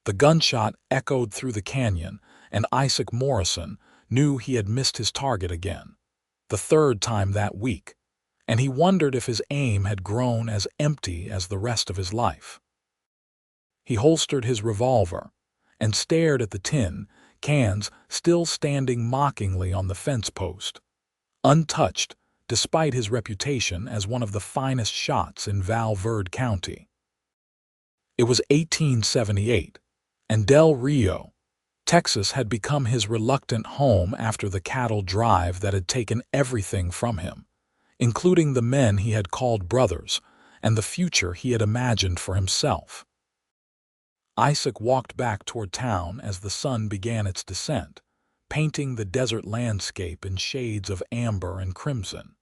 The gunshot echoed through the canyon, and Isaac Morrison knew he had missed his target again, the third time that week, and he wondered if his aim had grown as empty as the rest of his life. He holstered his revolver and stared at the tin cans still standing mockingly on the fence post, untouched despite his reputation as one of the finest shots in Val Verde County. It was 1878, and Del Rio, Texas had become his reluctant home after the cattle drive that had taken everything from him, including the men he had called brothers and the future he had imagined for himself. Isaac walked back toward town as the sun began its descent, painting the desert landscape in shades of amber and crimson.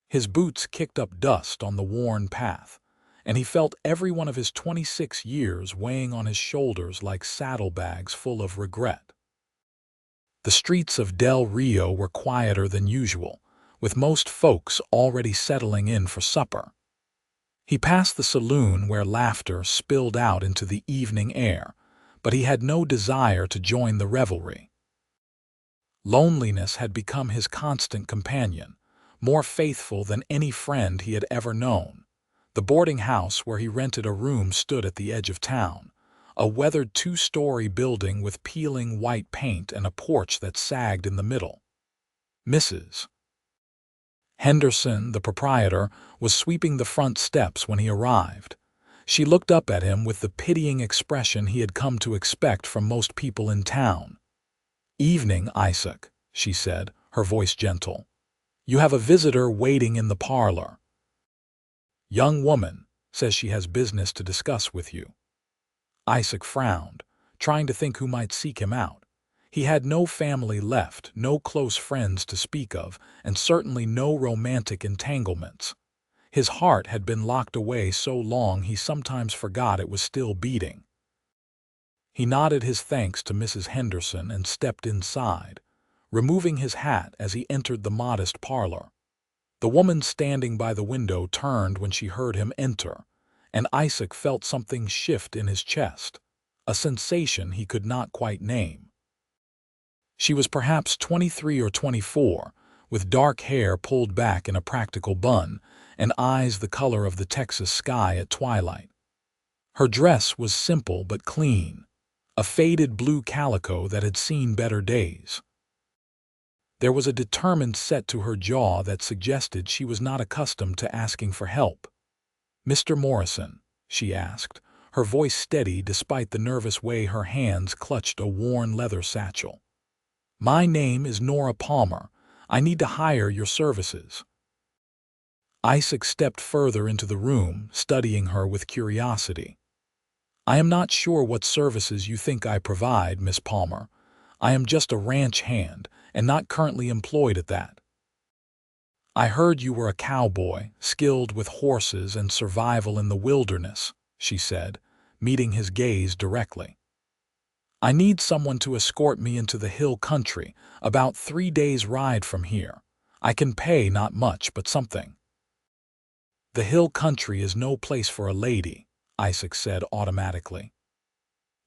His boots kicked up dust on the worn path, and he felt every one of his 26 years weighing on his shoulders like saddlebags full of regret. The streets of Del Rio were quieter than usual, with most folks already settling in for supper. He passed the saloon where laughter spilled out into the evening air, but he had no desire to join the revelry. Loneliness had become his constant companion, more faithful than any friend he had ever known. The boarding house where he rented a room stood at the edge of town, a weathered two-story building with peeling white paint and a porch that sagged in the middle. Mrs. Henderson, the proprietor, was sweeping the front steps when he arrived. She looked up at him with the pitying expression he had come to expect from most people in town. "Evening, Isaac," she said, her voice gentle. "You have a visitor waiting in the parlor. Young woman says she has business to discuss with you." Isaac frowned, trying to think who might seek him out. He had no family left, no close friends to speak of, and certainly no romantic entanglements. His heart had been locked away so long he sometimes forgot it was still beating. He nodded his thanks to Mrs. Henderson and stepped inside, removing his hat as he entered the modest parlor. The woman standing by the window turned when she heard him enter, and Isaac felt something shift in his chest, a sensation he could not quite name. She was perhaps 23 or 24, with dark hair pulled back in a practical bun and eyes the color of the Texas sky at twilight. Her dress was simple but clean, a faded blue calico that had seen better days. There was a determined set to her jaw that suggested she was not accustomed to asking for help. "Mr. Morrison," she asked, her voice steady despite the nervous way her hands clutched a worn leather satchel. "My name is Nora Palmer. I need to hire your services." Isaac stepped further into the room, studying her with curiosity. "I am not sure what services you think I provide, Miss Palmer. I am just a ranch hand, and not currently employed at that." "I heard you were a cowboy, skilled with horses and survival in the wilderness," she said, meeting his gaze directly. "I need someone to escort me into the hill country, about 3 days' ride from here. I can pay not much, but something." "The hill country is no place for a lady," Isaac said automatically.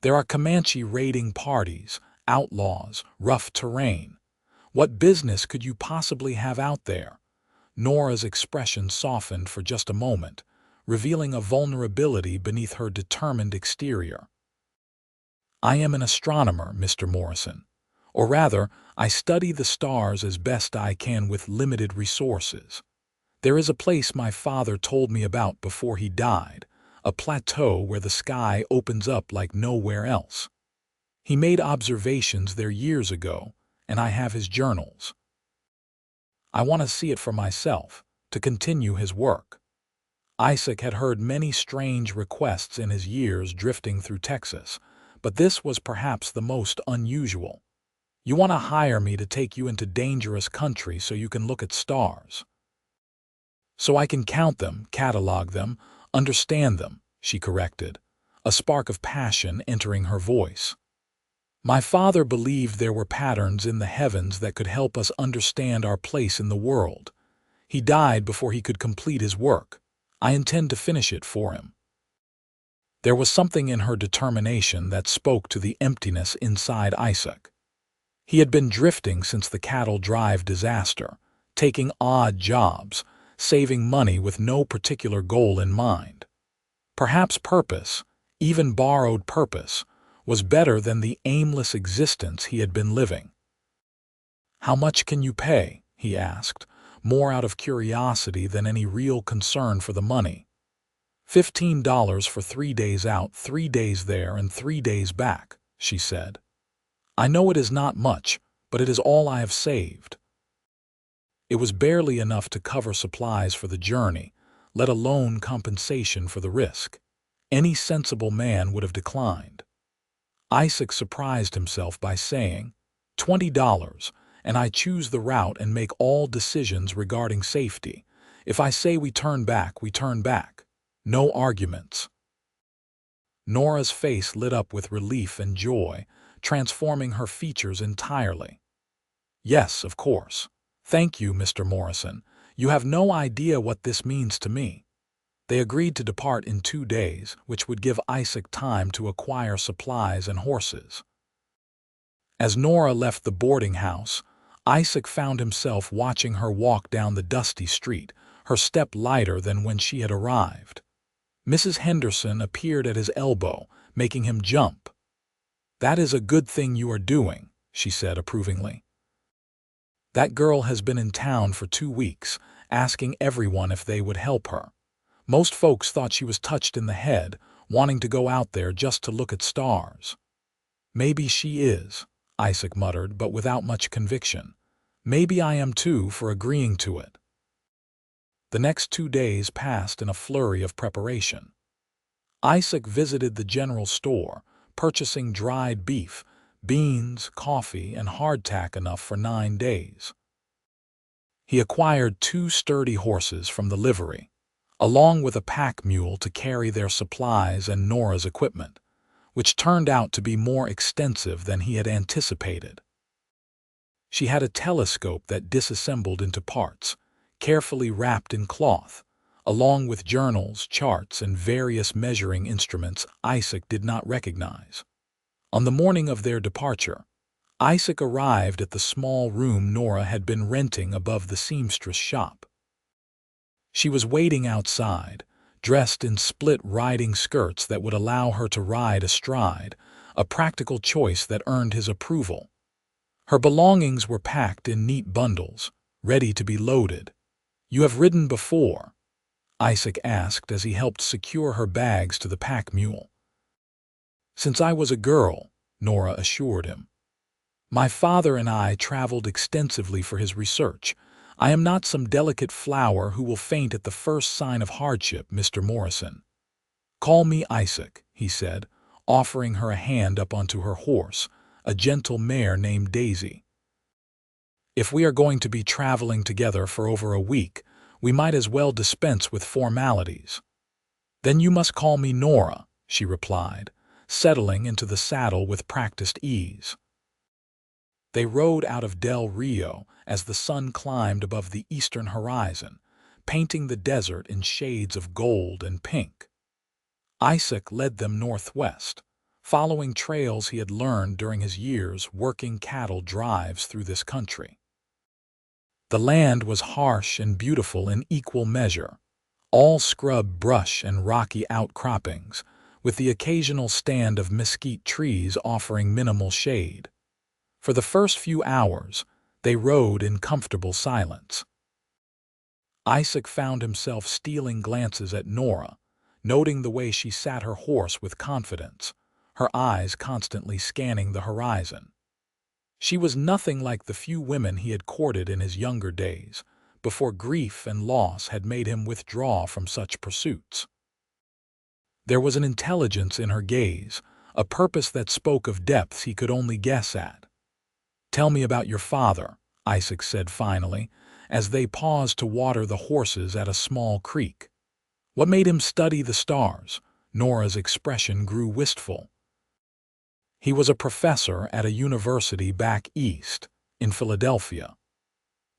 "There are Comanche raiding parties, outlaws, rough terrain. What business could you possibly have out there?" Nora's expression softened for just a moment, revealing a vulnerability beneath her determined exterior. "I am an astronomer, Mr. Morrison. Or rather, I study the stars as best I can with limited resources. There is a place my father told me about before he died, a plateau where the sky opens up like nowhere else. He made observations there years ago, and I have his journals. I want to see it for myself, to continue his work." Isaac had heard many strange requests in his years drifting through Texas, but this was perhaps the most unusual. "You want to hire me to take you into dangerous country so you can look at stars." "So I can count them, catalog them, understand them," she corrected, a spark of passion entering her voice. "My father believed there were patterns in the heavens that could help us understand our place in the world. He died before he could complete his work. I intend to finish it for him." There was something in her determination that spoke to the emptiness inside Isaac. He had been drifting since the cattle drive disaster, taking odd jobs, saving money with no particular goal in mind. Perhaps purpose, even borrowed purpose, was better than the aimless existence he had been living. "How much can you pay?" he asked, more out of curiosity than any real concern for the money. $15 for 3 days out, 3 days there, and 3 days back, she said. "I know it is not much, but it is all I have saved." It was barely enough to cover supplies for the journey, let alone compensation for the risk. Any sensible man would have declined. Isaac surprised himself by saying, "$20, and I choose the route and make all decisions regarding safety. If I say we turn back, we turn back. No arguments." Nora's face lit up with relief and joy, transforming her features entirely. "Yes, of course. Thank you, Mr. Morrison. You have no idea what this means to me." They agreed to depart in 2 days, which would give Isaac time to acquire supplies and horses. As Nora left the boarding house, Isaac found himself watching her walk down the dusty street, her step lighter than when she had arrived. Mrs. Henderson appeared at his elbow, making him jump. "That is a good thing you are doing," she said approvingly. "That girl has been in town for 2 weeks, asking everyone if they would help her. Most folks thought she was touched in the head, wanting to go out there just to look at stars." "Maybe she is," Isaac muttered, but without much conviction. "Maybe I am too, for agreeing to it." The next 2 days passed in a flurry of preparation. Isaac visited the general store, purchasing dried beef, beans, coffee, and hardtack enough for 9 days. He acquired 2 sturdy horses from the livery, along with a pack mule to carry their supplies and Nora's equipment, which turned out to be more extensive than he had anticipated. She had a telescope that disassembled into parts, carefully wrapped in cloth, along with journals, charts, and various measuring instruments Isaac did not recognize. On the morning of their departure, Isaac arrived at the small room Nora had been renting above the seamstress shop. She was waiting outside, dressed in split riding skirts that would allow her to ride astride, a practical choice that earned his approval. Her belongings were packed in neat bundles, ready to be loaded. "You have ridden before?" Isaac asked as he helped secure her bags to the pack mule. "Since I was a girl," Nora assured him. "My father and I traveled extensively for his research. I am not some delicate flower who will faint at the first sign of hardship, Mr. Morrison." "Call me Isaac," he said, offering her a hand up onto her horse, a gentle mare named Daisy. "If we are going to be traveling together for over a week, we might as well dispense with formalities." "Then you must call me Nora," she replied, settling into the saddle with practiced ease. They rode out of Del Rio as the sun climbed above the eastern horizon, painting the desert in shades of gold and pink. Isaac led them northwest, following trails he had learned during his years working cattle drives through this country. The land was harsh and beautiful in equal measure, all scrub brush and rocky outcroppings, with the occasional stand of mesquite trees offering minimal shade. For the first few hours, they rode in comfortable silence. Isaac found himself stealing glances at Nora, noting the way she sat her horse with confidence, her eyes constantly scanning the horizon. She was nothing like the few women he had courted in his younger days, before grief and loss had made him withdraw from such pursuits. There was an intelligence in her gaze, a purpose that spoke of depths he could only guess at. "Tell me about your father," Isaac said finally, as they paused to water the horses at a small creek. "What made him study the stars?" Nora's expression grew wistful. "He was a professor at a university back east, in Philadelphia.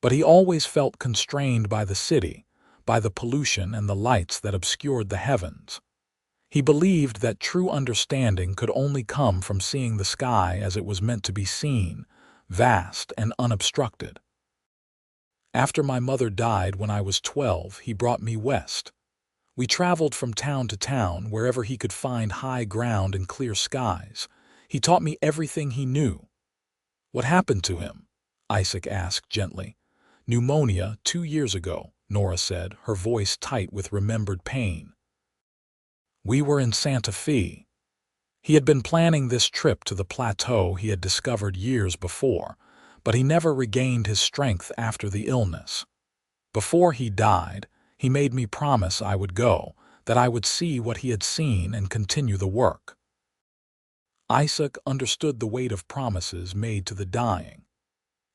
But he always felt constrained by the city, by the pollution and the lights that obscured the heavens. He believed that true understanding could only come from seeing the sky as it was meant to be seen, vast and unobstructed. After my mother died when I was 12, he brought me west. We traveled from town to town wherever he could find high ground and clear skies. He taught me everything he knew. What happened to him? Isaac asked gently. Pneumonia 2 years ago, Nora said, her voice tight with remembered pain. We were in Santa Fe. He had been planning this trip to the plateau he had discovered years before, but he never regained his strength after the illness. Before he died, he made me promise I would go, that I would see what he had seen and continue the work. Isaac understood the weight of promises made to the dying.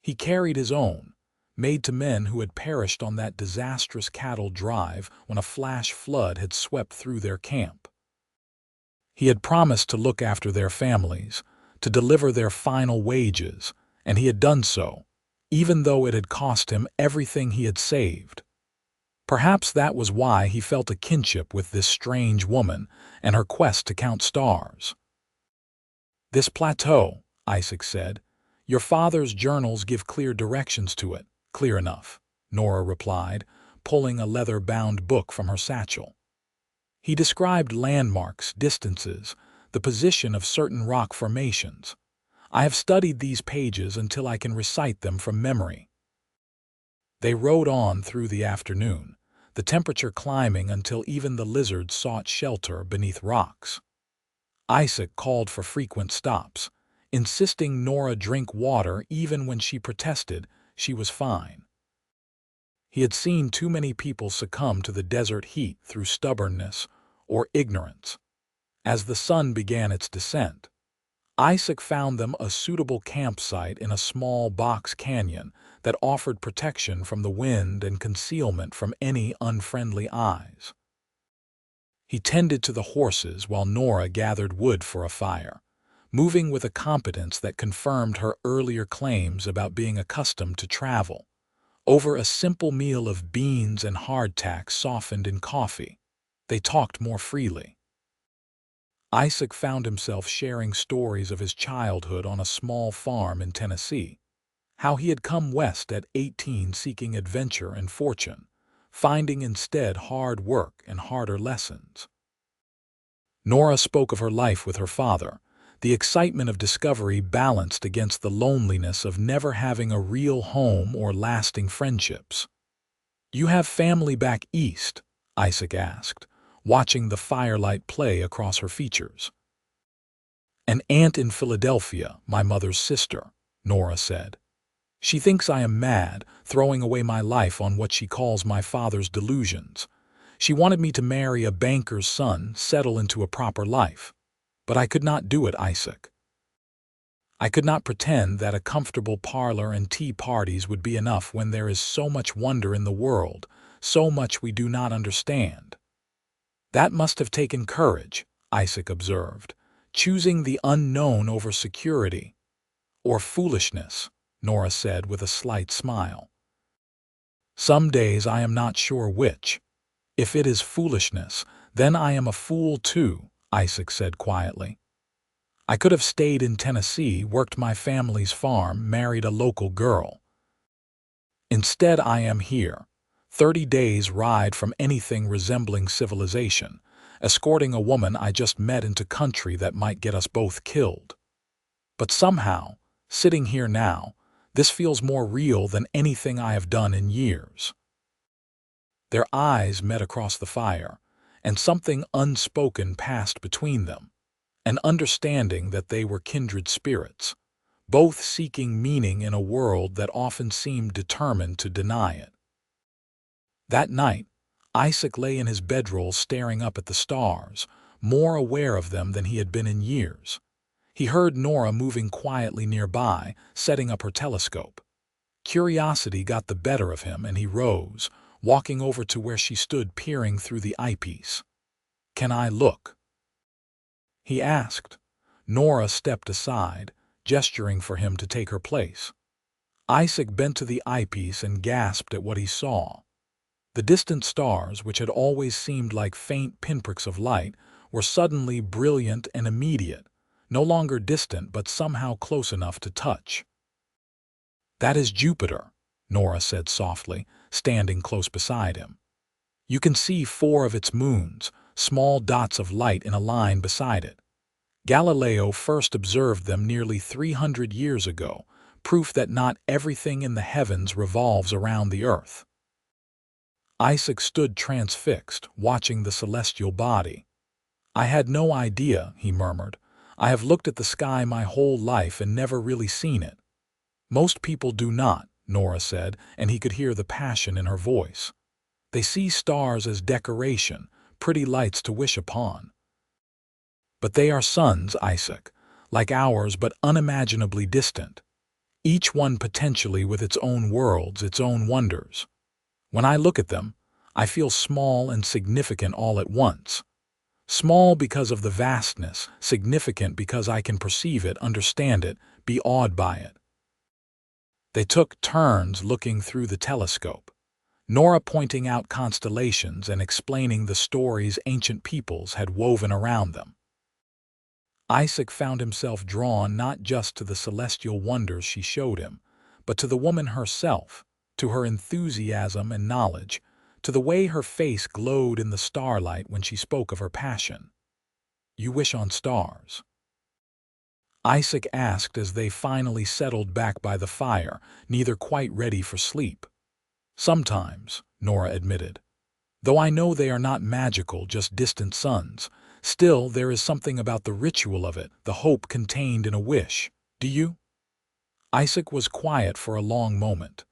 He carried his own, made to men who had perished on that disastrous cattle drive when a flash flood had swept through their camp. He had promised to look after their families, to deliver their final wages, and he had done so, even though it had cost him everything he had saved. Perhaps that was why he felt a kinship with this strange woman and her quest to count stars. This plateau, Isaac said, your father's journals give clear directions to it. Clear enough, Nora replied, pulling a leather-bound book from her satchel. He described landmarks, distances, the position of certain rock formations. I have studied these pages until I can recite them from memory. They rode on through the afternoon, the temperature climbing until even the lizards sought shelter beneath rocks. Isaac called for frequent stops, insisting Nora drink water even when she protested she was fine. He had seen too many people succumb to the desert heat through stubbornness or ignorance. As the sun began its descent, Isaac found them a suitable campsite in a small box canyon that offered protection from the wind and concealment from any unfriendly eyes. He tended to the horses while Nora gathered wood for a fire, moving with a competence that confirmed her earlier claims about being accustomed to travel. Over a simple meal of beans and hardtack softened in coffee, they talked more freely. Isaac found himself sharing stories of his childhood on a small farm in Tennessee, how he had come west at 18 seeking adventure and fortune, finding instead hard work and harder lessons. Nora spoke of her life with her father, the excitement of discovery balanced against the loneliness of never having a real home or lasting friendships. You have family back east? Isaac asked, watching the firelight play across her features. An aunt in Philadelphia, my mother's sister, Nora said. She thinks I am mad, throwing away my life on what she calls my father's delusions. She wanted me to marry a banker's son, settle into a proper life. But I could not do it, Isaac. I could not pretend that a comfortable parlor and tea parties would be enough when there is so much wonder in the world, so much we do not understand. That must have taken courage, Isaac observed, choosing the unknown over security. Or foolishness, Nora said with a slight smile. Some days I am not sure which. If it is foolishness, then I am a fool too, Isaac said quietly. I could have stayed in Tennessee, worked my family's farm, married a local girl. Instead, I am here, 30 days' ride from anything resembling civilization, escorting a woman I just met into country that might get us both killed. But somehow, sitting here now, this feels more real than anything I have done in years. Their eyes met across the fire, and something unspoken passed between them, an understanding that they were kindred spirits, both seeking meaning in a world that often seemed determined to deny it. That night, Isaac lay in his bedroll staring up at the stars, more aware of them than he had been in years. He heard Nora moving quietly nearby, setting up her telescope. Curiosity got the better of him, and he rose, walking over to where she stood peering through the eyepiece. "Can I look?" he asked. Nora stepped aside, gesturing for him to take her place. Isaac bent to the eyepiece and gasped at what he saw. The distant stars, which had always seemed like faint pinpricks of light, were suddenly brilliant and immediate, no longer distant but somehow close enough to touch. "That is Jupiter," Nora said softly, standing close beside him. "You can see 4 of its moons, small dots of light in a line beside it. Galileo first observed them nearly 300 years ago, proof that not everything in the heavens revolves around the earth." Isaac stood transfixed, watching the celestial body. "I had no idea," he murmured. "I have looked at the sky my whole life and never really seen it." "Most people do not," Nora said, and he could hear the passion in her voice. "They see stars as decoration, pretty lights to wish upon. But they are suns, Isaac, like ours but unimaginably distant, each one potentially with its own worlds, its own wonders. When I look at them, I feel small and significant all at once. Small because of the vastness, significant because I can perceive it, understand it, be awed by it." They took turns looking through the telescope, Nora pointing out constellations and explaining the stories ancient peoples had woven around them. Isaac found himself drawn not just to the celestial wonders she showed him, but to the woman herself, to her enthusiasm and knowledge, to the way her face glowed in the starlight when she spoke of her passion. "You wish on stars?" Isaac asked as they finally settled back by the fire, neither quite ready for sleep. "Sometimes," Nora admitted. "Though I know they are not magical, just distant suns, still there is something about the ritual of it, the hope contained in a wish. Do you?" Isaac was quiet for a long moment.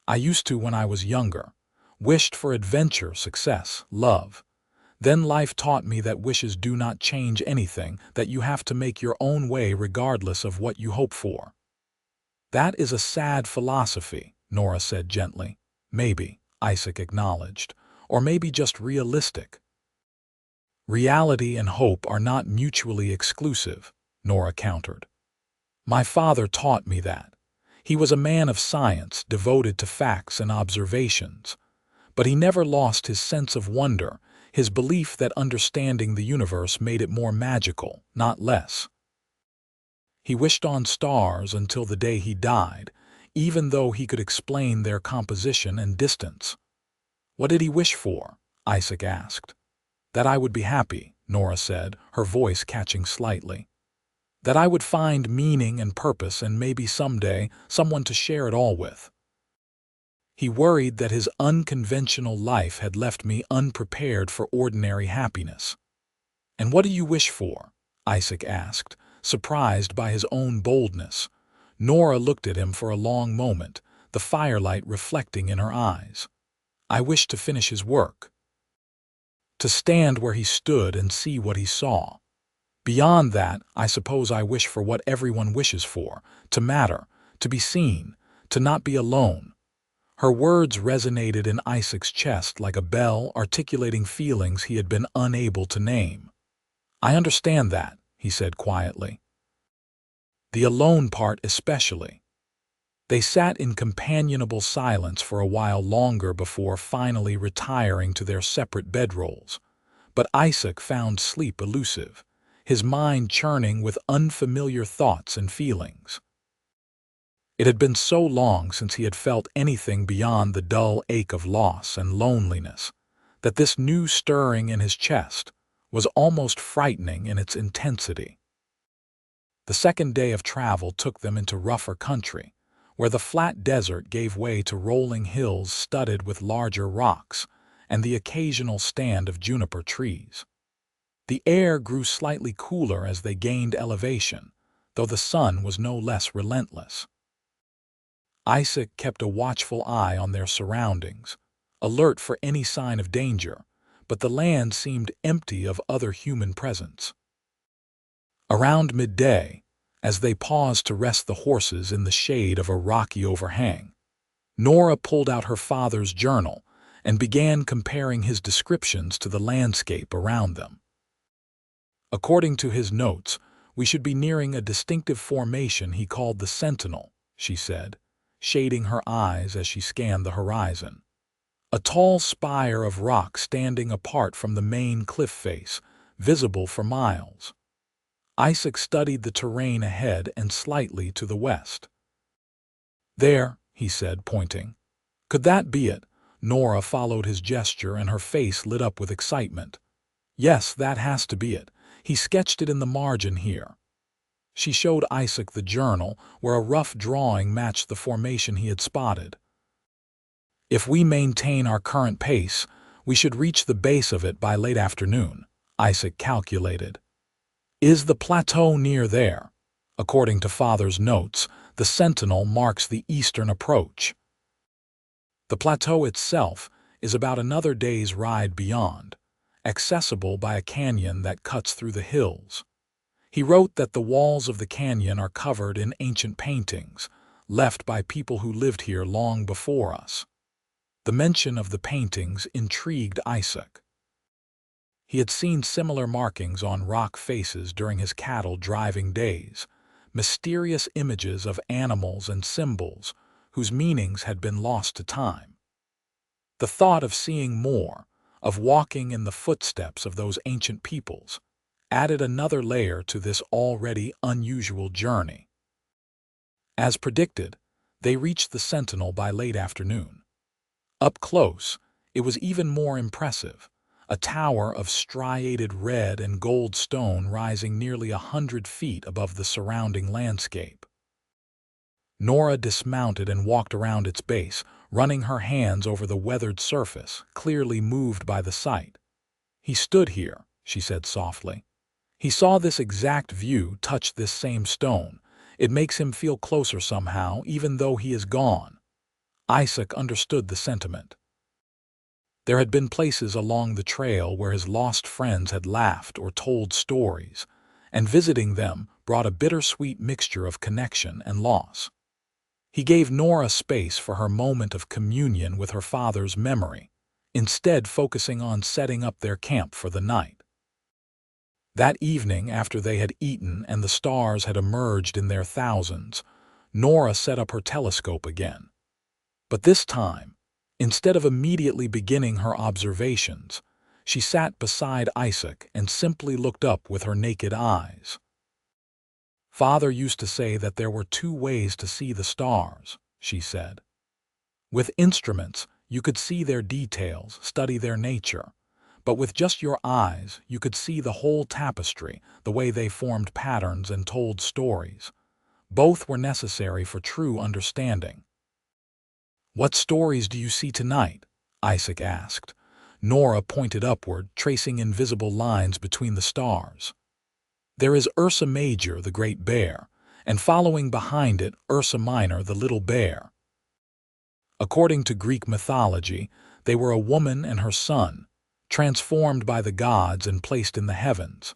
"I used to when I was younger. Wished for adventure, success, love. Then life taught me that wishes do not change anything, that you have to make your own way regardless of what you hope for." "That is a sad philosophy," Nora said gently. "Maybe," Isaac acknowledged, "or maybe just realistic." "Reality and hope are not mutually exclusive," Nora countered. "My father taught me that. He was a man of science, devoted to facts and observations. But he never lost his sense of wonder, his belief that understanding the universe made it more magical, not less. He wished on stars until the day he died, even though he could explain their composition and distance." "What did he wish for?" Isaac asked. "That I would be happy," Nora said, her voice catching slightly. "That I would find meaning and purpose and maybe someday someone to share it all with. He worried that his unconventional life had left me unprepared for ordinary happiness." "And what do you wish for?" Isaac asked, surprised by his own boldness. Nora looked at him for a long moment, the firelight reflecting in her eyes. "I wish to finish his work. To stand where he stood and see what he saw. Beyond that, I suppose I wish for what everyone wishes for, to matter, to be seen, to not be alone." Her words resonated in Isaac's chest like a bell articulating feelings he had been unable to name. "I understand that," he said quietly. "The alone part especially." They sat in companionable silence for a while longer before finally retiring to their separate bedrolls. But Isaac found sleep elusive, his mind churning with unfamiliar thoughts and feelings. It had been so long since he had felt anything beyond the dull ache of loss and loneliness, that this new stirring in his chest was almost frightening in its intensity. The second day of travel took them into rougher country, where the flat desert gave way to rolling hills studded with larger rocks and the occasional stand of juniper trees. The air grew slightly cooler as they gained elevation, though the sun was no less relentless. Isaac kept a watchful eye on their surroundings, alert for any sign of danger, but the land seemed empty of other human presence. Around midday, as they paused to rest the horses in the shade of a rocky overhang, Nora pulled out her father's journal and began comparing his descriptions to the landscape around them. "According to his notes, we should be nearing a distinctive formation he called the Sentinel," she said, shading her eyes as she scanned the horizon. "A tall spire of rock standing apart from the main cliff face, visible for miles. Isaac studied the terrain ahead and slightly to the west. "There," he said, pointing. "Could that be it?" Nora followed his gesture and her face lit up with excitement. "Yes, that has to be it. He sketched it in the margin here." She showed Isaac the journal, where a rough drawing matched the formation he had spotted. "If we maintain our current pace, we should reach the base of it by late afternoon," Isaac calculated. "Is the plateau near there?" According to Father's notes, the Sentinel marks the eastern approach. The plateau itself is about another day's ride beyond, accessible by a canyon that cuts through the hills. He wrote that the walls of the canyon are covered in ancient paintings, left by people who lived here long before us. The mention of the paintings intrigued Isaac. He had seen similar markings on rock faces during his cattle driving days, mysterious images of animals and symbols whose meanings had been lost to time. The thought of seeing more, of walking in the footsteps of those ancient peoples, added another layer to this already unusual journey. As predicted, they reached the Sentinel by late afternoon. Up close, it was even more impressive, a tower of striated red and gold stone rising nearly 100 feet above the surrounding landscape. Nora dismounted and walked around its base, running her hands over the weathered surface, clearly moved by the sight. "He stood here," she said softly. "He saw this exact view touch this same stone. It makes him feel closer somehow, even though he is gone." Isaac understood the sentiment. There had been places along the trail where his lost friends had laughed or told stories, and visiting them brought a bittersweet mixture of connection and loss. He gave Nora space for her moment of communion with her father's memory, instead focusing on setting up their camp for the night. That evening, after they had eaten and the stars had emerged in their thousands, Nora set up her telescope again. But this time, instead of immediately beginning her observations, she sat beside Isaac and simply looked up with her naked eyes. "Father used to say that there were two ways to see the stars," she said. "With instruments, you could see their details, study their nature. But with just your eyes, you could see the whole tapestry, the way they formed patterns and told stories. Both were necessary for true understanding." "What stories do you see tonight?" Isaac asked. Nora pointed upward, tracing invisible lines between the stars. "There is Ursa Major, the Great Bear, and following behind it, Ursa Minor, the Little Bear. According to Greek mythology, they were a woman and her son, transformed by the gods and placed in the heavens.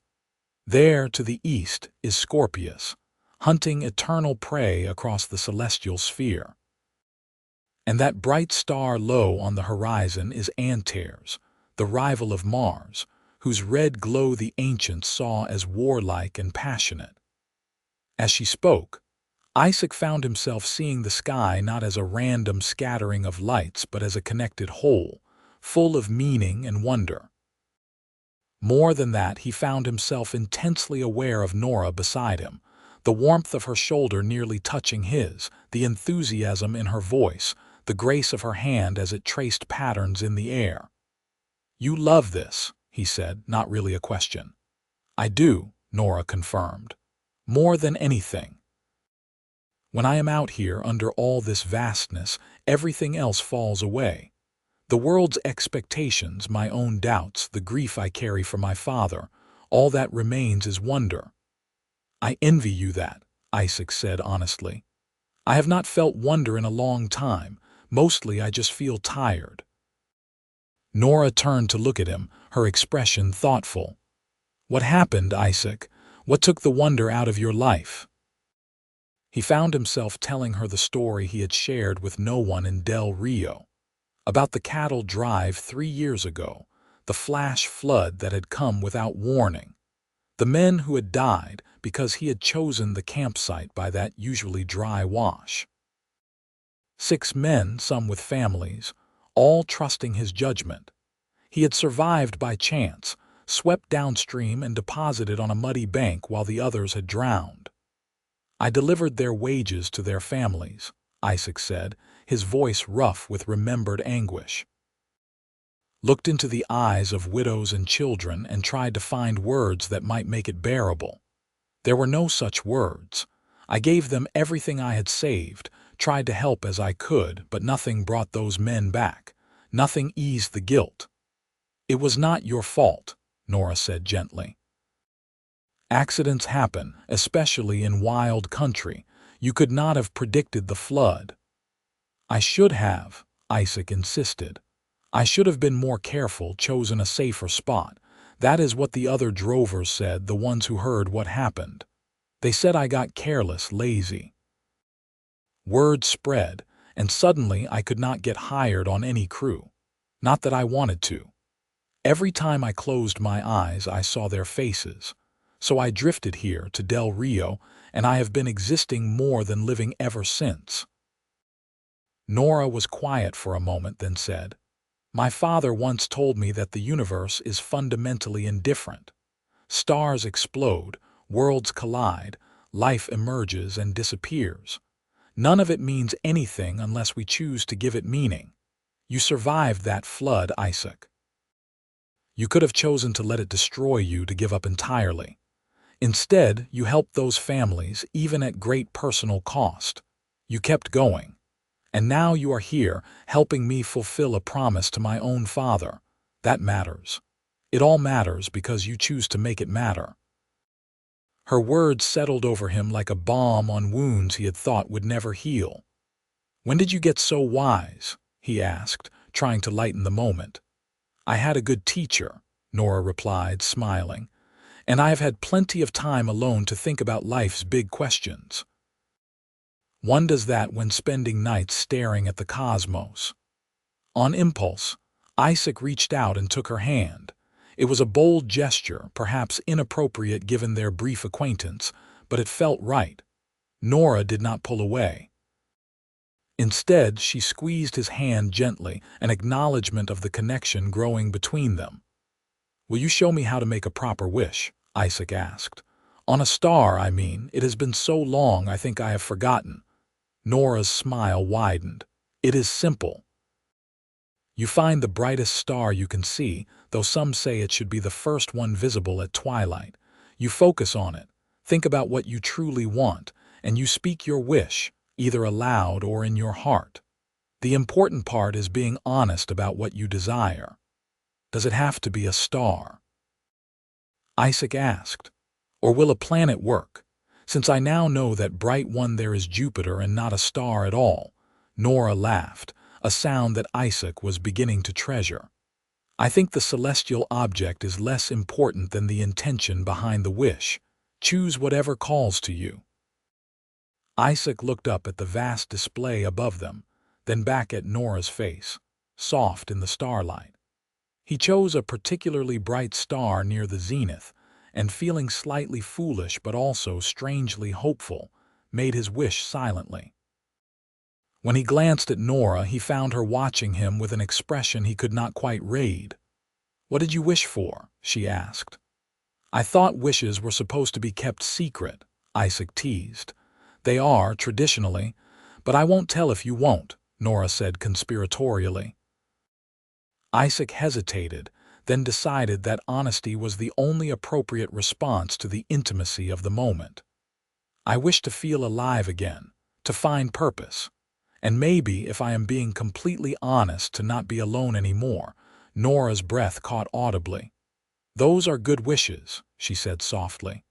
There, to the east, is Scorpius, hunting eternal prey across the celestial sphere. And that bright star low on the horizon is Antares, the rival of Mars, whose red glow the ancients saw as warlike and passionate." As she spoke, Isaac found himself seeing the sky not as a random scattering of lights but as a connected whole, full of meaning and wonder. More than that, he found himself intensely aware of Nora beside him, the warmth of her shoulder nearly touching his, the enthusiasm in her voice, the grace of her hand as it traced patterns in the air. "You love this," he said, not really a question. "I do," Nora confirmed. "More than anything. When I am out here under all this vastness, everything else falls away. The world's expectations, my own doubts, the grief I carry for my father, all that remains is wonder." "I envy you that," Isaac said honestly. "I have not felt wonder in a long time. Mostly I just feel tired." Nora turned to look at him, her expression thoughtful. "What happened, Isaac? What took the wonder out of your life?" He found himself telling her the story he had shared with no one in Del Rio, about the cattle drive 3 years ago, the flash flood that had come without warning, the men who had died because he had chosen the campsite by that usually dry wash. 6 men, some with families, all trusting his judgment. He had survived by chance, swept downstream and deposited on a muddy bank while the others had drowned. I delivered their wages to their families, Isaac said, his voice rough with remembered anguish. Looked into the eyes of widows and children and tried to find words that might make it bearable. There were no such words. I gave them everything I had saved, tried to help as I could, but nothing brought those men back. Nothing eased the guilt. It was not your fault, Nora said gently. Accidents happen, especially in wild country. You could not have predicted the flood. I should have, Isaac insisted. I should have been more careful, chosen a safer spot. That is what the other drovers said, the ones who heard what happened. They said I got careless, lazy. Word spread, and suddenly I could not get hired on any crew. Not that I wanted to. Every time I closed my eyes, I saw their faces. So I drifted here to Del Rio, and I have been existing more than living ever since. Nora was quiet for a moment, then said, My father once told me that the universe is fundamentally indifferent. Stars explode, worlds collide, life emerges and disappears. None of it means anything unless we choose to give it meaning. You survived that flood, Isaac. You could have chosen to let it destroy you, to give up entirely. Instead, you helped those families, even at great personal cost. You kept going. And now you are here, helping me fulfill a promise to my own father. That matters. It all matters because you choose to make it matter. Her words settled over him like a balm on wounds he had thought would never heal. When did you get so wise? He asked, trying to lighten the moment. I had a good teacher, Nora replied, smiling, and I have had plenty of time alone to think about life's big questions. One does that when spending nights staring at the cosmos. On impulse, Isaac reached out and took her hand. It was a bold gesture, perhaps inappropriate given their brief acquaintance, but it felt right. Nora did not pull away. Instead, she squeezed his hand gently, an acknowledgement of the connection growing between them. Will you show me how to make a proper wish? Isaac asked. On a star, I mean. It has been so long I think I have forgotten. Nora's smile widened. It is simple. You find the brightest star you can see, though some say it should be the first one visible at twilight. You focus on it, think about what you truly want, and you speak your wish, either aloud or in your heart. The important part is being honest about what you desire. Does it have to be a star? Isaac asked. Or will a planet work? Since I now know that bright one there is Jupiter and not a star at all. Nora laughed, a sound that Isaac was beginning to treasure. I think the celestial object is less important than the intention behind the wish. Choose whatever calls to you. Isaac looked up at the vast display above them, then back at Nora's face, soft in the starlight. He chose a particularly bright star near the zenith, and feeling slightly foolish but also strangely hopeful, made his wish silently. When he glanced at Nora, he found her watching him with an expression he could not quite read. What did you wish for? She asked. I thought wishes were supposed to be kept secret, Isaac teased. They are, traditionally, but I won't tell if you won't, Nora said conspiratorially. Isaac hesitated, then decided that honesty was the only appropriate response to the intimacy of the moment. I wish to feel alive again, to find purpose, and maybe, if I am being completely honest, to not be alone anymore. Nora's breath caught audibly. Those are good wishes, she said softly.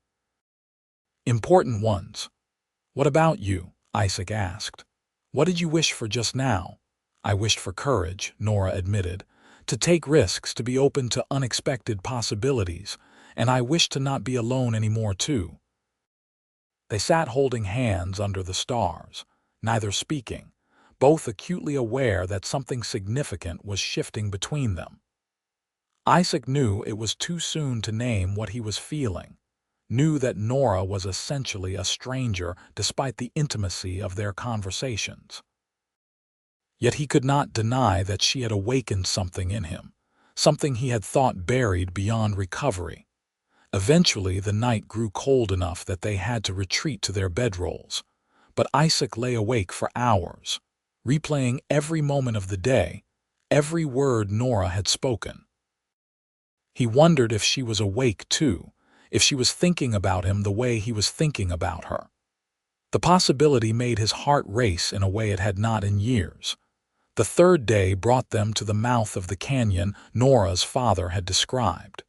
Important ones. What about you? Isaac asked. What did you wish for just now? I wished for courage, Nora admitted. To take risks, to be open to unexpected possibilities, and I wish to not be alone anymore too. They sat holding hands under the stars, neither speaking, both acutely aware that something significant was shifting between them. Isaac knew it was too soon to name what he was feeling, knew that Nora was essentially a stranger despite the intimacy of their conversations. Yet he could not deny that she had awakened something in him, something he had thought buried beyond recovery. Eventually, the night grew cold enough that they had to retreat to their bedrolls. But Isaac lay awake for hours, replaying every moment of the day, every word Nora had spoken. He wondered if she was awake too, if she was thinking about him the way he was thinking about her. The possibility made his heart race in a way it had not in years. The third day brought them to the mouth of the canyon Nora's father had described.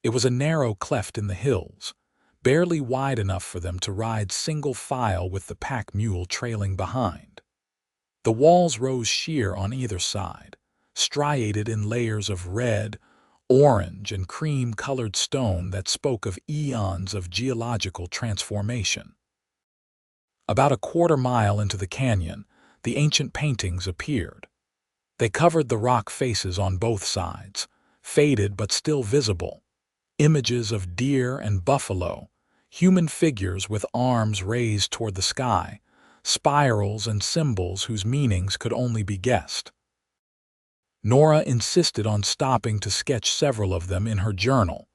It was a narrow cleft in the hills, barely wide enough for them to ride single file with the pack mule trailing behind. The walls rose sheer on either side, striated in layers of red, orange, and cream-colored stone that spoke of eons of geological transformation. About a quarter-mile into the canyon, the ancient paintings appeared. They covered the rock faces on both sides, faded but still visible. Images of deer and buffalo, human figures with arms raised toward the sky, spirals and symbols whose meanings could only be guessed. Nora insisted on stopping to sketch several of them in her journal,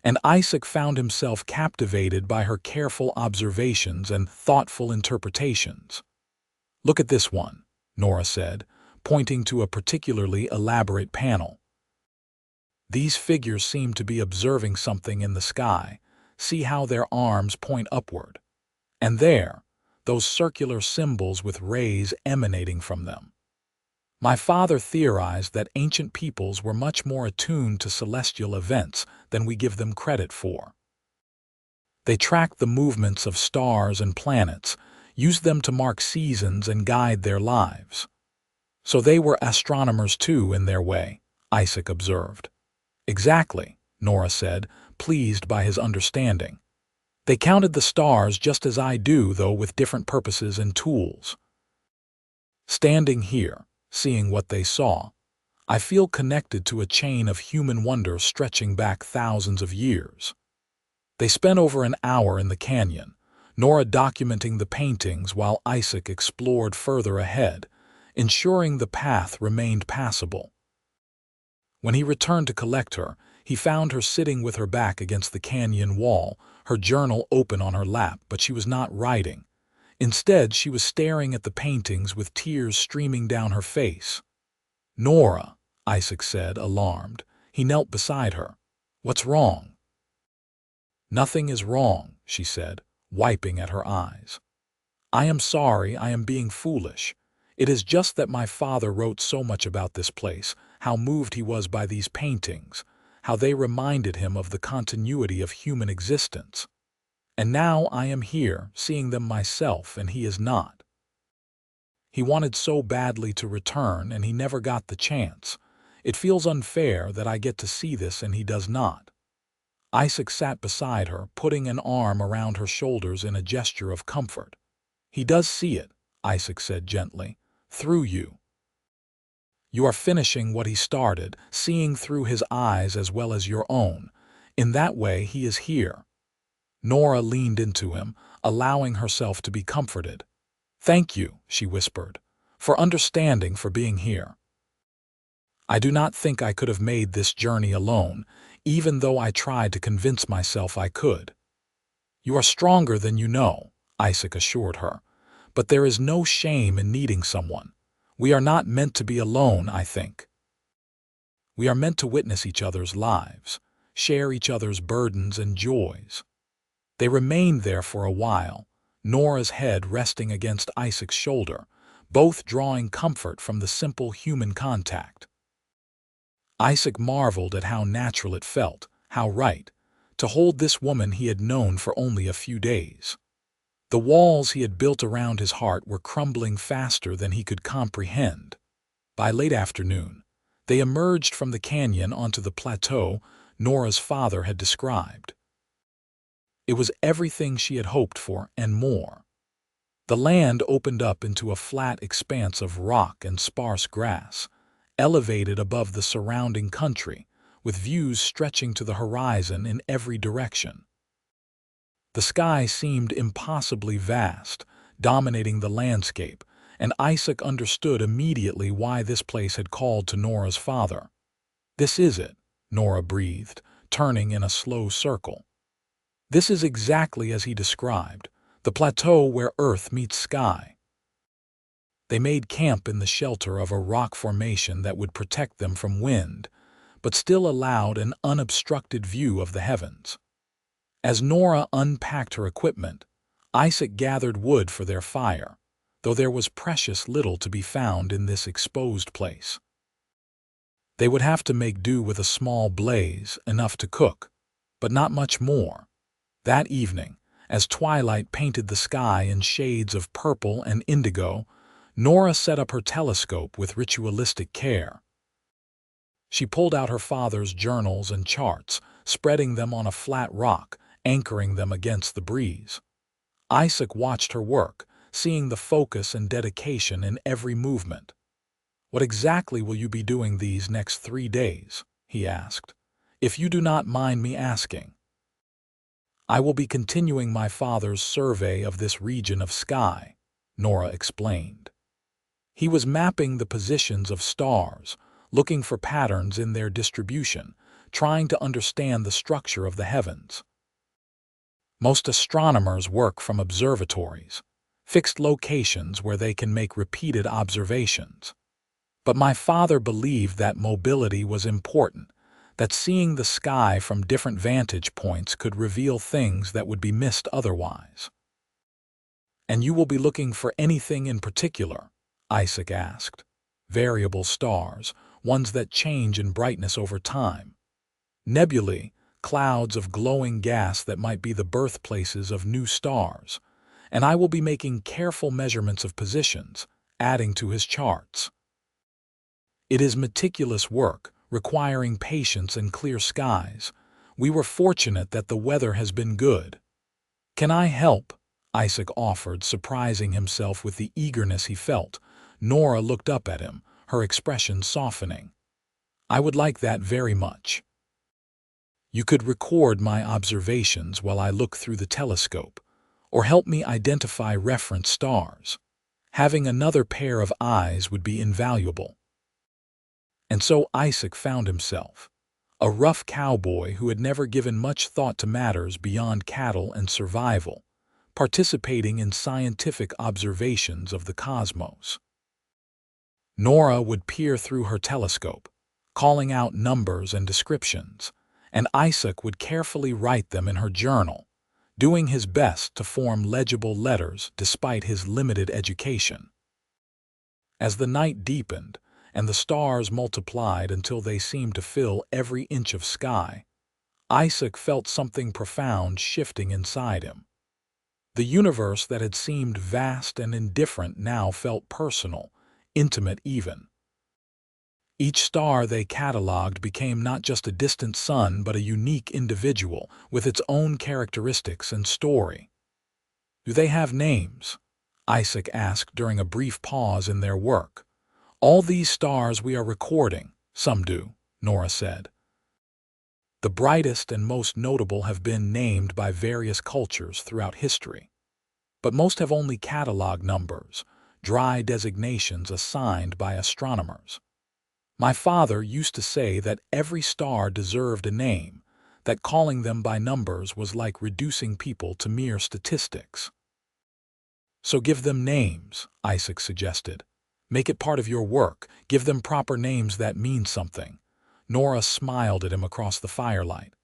and Isaac found himself captivated by her careful observations and thoughtful interpretations. "Look at this one," Nora said, pointing to a particularly elaborate panel. "These figures seem to be observing something in the sky. See how their arms point upward. And there, those circular symbols with rays emanating from them. My father theorized that ancient peoples were much more attuned to celestial events than we give them credit for. They tracked the movements of stars and planets, used them to mark seasons and guide their lives. So they were astronomers too in their way," Isaac observed. "Exactly," Nora said, pleased by his understanding. "They counted the stars just as I do, though with different purposes and tools." Standing here, seeing what they saw, I feel connected to a chain of human wonder stretching back thousands of years. They spent over an hour in the canyon, Nora documenting the paintings while Isaac explored further ahead, ensuring the path remained passable. When he returned to collect her, he found her sitting with her back against the canyon wall, her journal open on her lap, but she was not writing. Instead, she was staring at the paintings with tears streaming down her face. "Nora," Isaac said, alarmed. He knelt beside her. "What's wrong?" "Nothing is wrong," she said, wiping at her eyes. "I am sorry, I am being foolish. It is just that my father wrote so much about this place, how moved he was by these paintings, how they reminded him of the continuity of human existence. And now I am here, seeing them myself, and he is not. He wanted so badly to return, and he never got the chance. It feels unfair that I get to see this and he does not." Isaac sat beside her, putting an arm around her shoulders in a gesture of comfort. "He does see it," Isaac said gently, "through you. You are finishing what he started, seeing through his eyes as well as your own. In that way, he is here." Nora leaned into him, allowing herself to be comforted. "Thank you," she whispered, "for understanding, for being here. I do not think I could have made this journey alone, even though I tried to convince myself I could." "You are stronger than you know," Isaac assured her, "but there is no shame in needing someone. We are not meant to be alone, I think. We are meant to witness each other's lives, share each other's burdens and joys." They remained there for a while, Nora's head resting against Isaac's shoulder, both drawing comfort from the simple human contact. Isaac marveled at how natural it felt, how right, to hold this woman he had known for only a few days. The walls he had built around his heart were crumbling faster than he could comprehend. By late afternoon, they emerged from the canyon onto the plateau Nora's father had described. It was everything she had hoped for and more. The land opened up into a flat expanse of rock and sparse grass, elevated above the surrounding country, with views stretching to the horizon in every direction. The sky seemed impossibly vast, dominating the landscape, and Isaac understood immediately why this place had called to Nora's father. This is it, Nora breathed, turning in a slow circle. This is exactly as he described, the plateau where Earth meets sky. They made camp in the shelter of a rock formation that would protect them from wind, but still allowed an unobstructed view of the heavens. As Nora unpacked her equipment, Isaac gathered wood for their fire, though there was precious little to be found in this exposed place. They would have to make do with a small blaze, enough to cook, but not much more. That evening, as twilight painted the sky in shades of purple and indigo, Nora set up her telescope with ritualistic care. She pulled out her father's journals and charts, spreading them on a flat rock, anchoring them against the breeze. Isaac watched her work, seeing the focus and dedication in every movement. "What exactly will you be doing these next 3 days?" he asked. "If you do not mind me asking." "I will be continuing my father's survey of this region of sky," Nora explained. He was mapping the positions of stars, looking for patterns in their distribution, trying to understand the structure of the heavens. Most astronomers work from observatories, fixed locations where they can make repeated observations. But my father believed that mobility was important, that seeing the sky from different vantage points could reveal things that would be missed otherwise. "And you will be looking for anything in particular?" Isaac asked. "Variable stars, ones that change in brightness over time. Nebulae, clouds of glowing gas that might be the birthplaces of new stars. And I will be making careful measurements of positions, adding to his charts. It is meticulous work, requiring patience and clear skies. We were fortunate that the weather has been good." "Can I help?" Isaac offered, surprising himself with the eagerness he felt. Nora looked up at him, her expression softening. "I would like that very much. You could record my observations while I look through the telescope, or help me identify reference stars. Having another pair of eyes would be invaluable." And so Isaac found himself, a rough cowboy who had never given much thought to matters beyond cattle and survival, participating in scientific observations of the cosmos. Nora would peer through her telescope, calling out numbers and descriptions, and Isaac would carefully write them in her journal, doing his best to form legible letters despite his limited education. As the night deepened, and the stars multiplied until they seemed to fill every inch of sky, Isaac felt something profound shifting inside him. The universe that had seemed vast and indifferent now felt personal, intimate even. Each star they catalogued became not just a distant sun but a unique individual with its own characteristics and story. "Do they have names?" Isaac asked during a brief pause in their work. "All these stars we are recording, some do," Nora said. "The brightest and most notable have been named by various cultures throughout history. But most have only catalog numbers, dry designations assigned by astronomers. My father used to say that every star deserved a name, that calling them by numbers was like reducing people to mere statistics." "So give them names," Isaac suggested. "Make it part of your work. Give them proper names that mean something." Nora smiled at him across the firelight.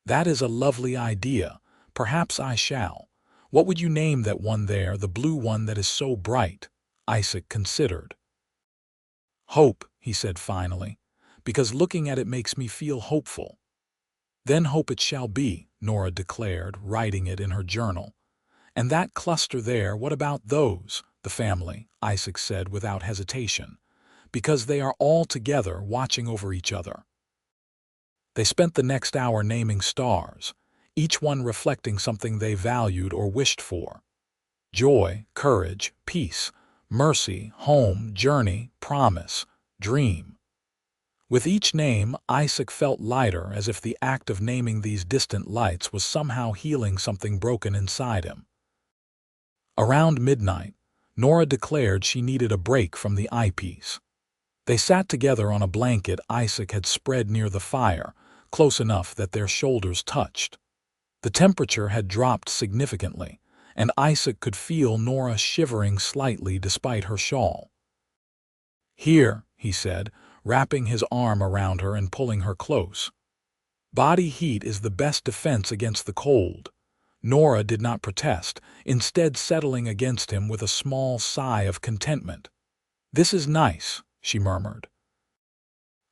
"That is a lovely idea. Perhaps I shall. What would you name that one there, the blue one that is so bright?" Isaac considered. "Hope," he said finally, "because looking at it makes me feel hopeful." "Then hope it shall be," Nora declared, writing it in her journal. "And that cluster there, what about those?" "The family," Isaac said without hesitation, "because they are all together watching over each other." They spent the next hour naming stars, each one reflecting something they valued or wished for. Joy, courage, peace, mercy, home, journey, promise, dream. With each name, Isaac felt lighter, as if the act of naming these distant lights was somehow healing something broken inside him. Around midnight, Nora declared she needed a break from the eyepiece. They sat together on a blanket Isaac had spread near the fire, close enough that their shoulders touched. The temperature had dropped significantly, and Isaac could feel Nora shivering slightly despite her shawl. "Here," he said, wrapping his arm around her and pulling her close. "Body heat is the best defense against the cold." Nora did not protest, instead settling against him with a small sigh of contentment. "This is nice," she murmured.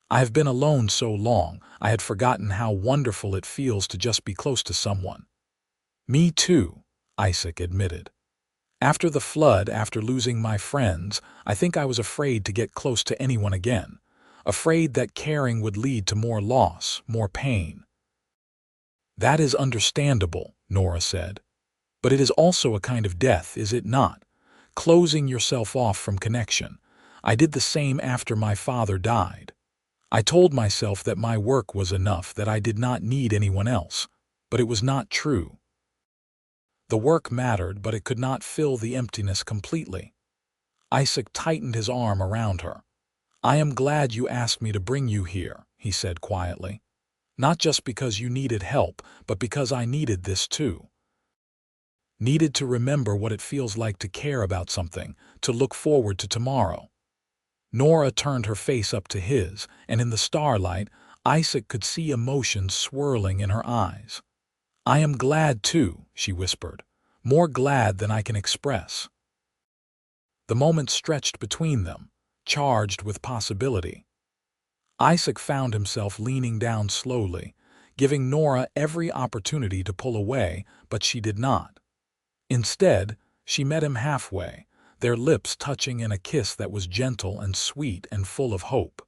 "I have been alone so long, I had forgotten how wonderful it feels to just be close to someone." "Me too," Isaac admitted. "After the flood, after losing my friends, I think I was afraid to get close to anyone again, afraid that caring would lead to more loss, more pain." "That is understandable," Nora said. "But it is also a kind of death, is it not? Closing yourself off from connection. I did the same after my father died. I told myself that my work was enough, that I did not need anyone else. But it was not true. The work mattered, but it could not fill the emptiness completely." Isaac tightened his arm around her. "I am glad you asked me to bring you here," he said quietly. "Not just because you needed help, but because I needed this too. Needed to remember what it feels like to care about something, to look forward to tomorrow." Nora turned her face up to his, and in the starlight, Isaac could see emotion swirling in her eyes. "I am glad too," she whispered, "more glad than I can express." The moment stretched between them, charged with possibility. Isaac found himself leaning down slowly, giving Nora every opportunity to pull away, but she did not. Instead, she met him halfway, their lips touching in a kiss that was gentle and sweet and full of hope.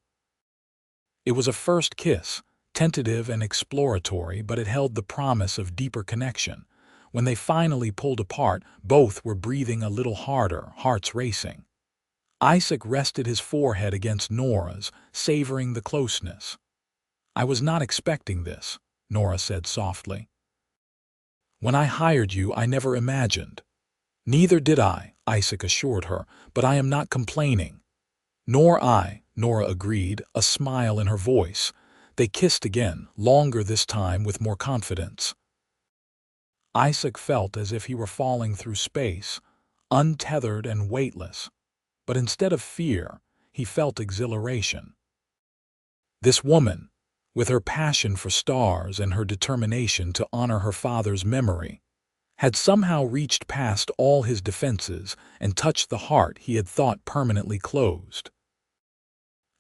It was a first kiss, tentative and exploratory, but it held the promise of deeper connection. When they finally pulled apart, both were breathing a little harder, hearts racing. Isaac rested his forehead against Nora's, savoring the closeness. "I was not expecting this," Nora said softly. "When I hired you, I never imagined." "Neither did I," Isaac assured her, "but I am not complaining." "Nor I," Nora agreed, a smile in her voice. They kissed again, longer this time with more confidence. Isaac felt as if he were falling through space, untethered and weightless. But instead of fear, he felt exhilaration. This woman, with her passion for stars and her determination to honor her father's memory, had somehow reached past all his defenses and touched the heart he had thought permanently closed.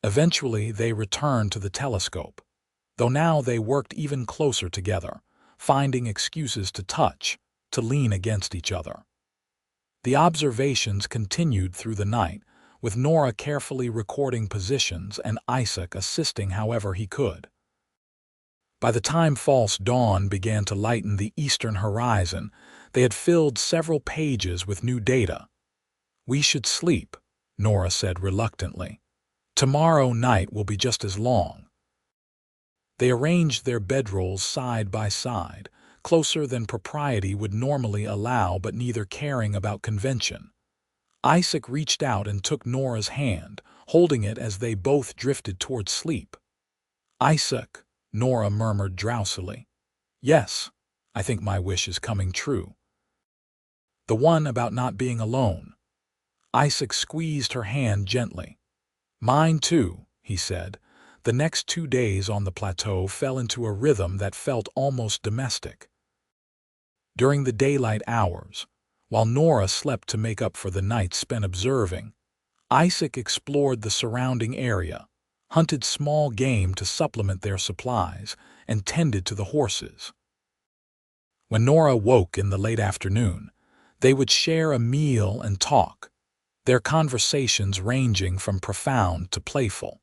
Eventually, they returned to the telescope, though now they worked even closer together, finding excuses to touch, to lean against each other. The observations continued through the night, with Nora carefully recording positions and Isaac assisting however he could. By the time false dawn began to lighten the eastern horizon, they had filled several pages with new data. "We should sleep," Nora said reluctantly. "Tomorrow night will be just as long." They arranged their bedrolls side by side, closer than propriety would normally allow, but neither caring about convention. Isaac reached out and took Nora's hand, holding it as they both drifted toward sleep. "Isaac," Nora murmured drowsily. "Yes, I think my wish is coming true." "The one about not being alone." Isaac squeezed her hand gently. "Mine too," he said. The next 2 days on the plateau fell into a rhythm that felt almost domestic. During the daylight hours, while Nora slept to make up for the nights spent observing, Isaac explored the surrounding area, hunted small game to supplement their supplies, and tended to the horses. When Nora woke in the late afternoon, they would share a meal and talk, their conversations ranging from profound to playful.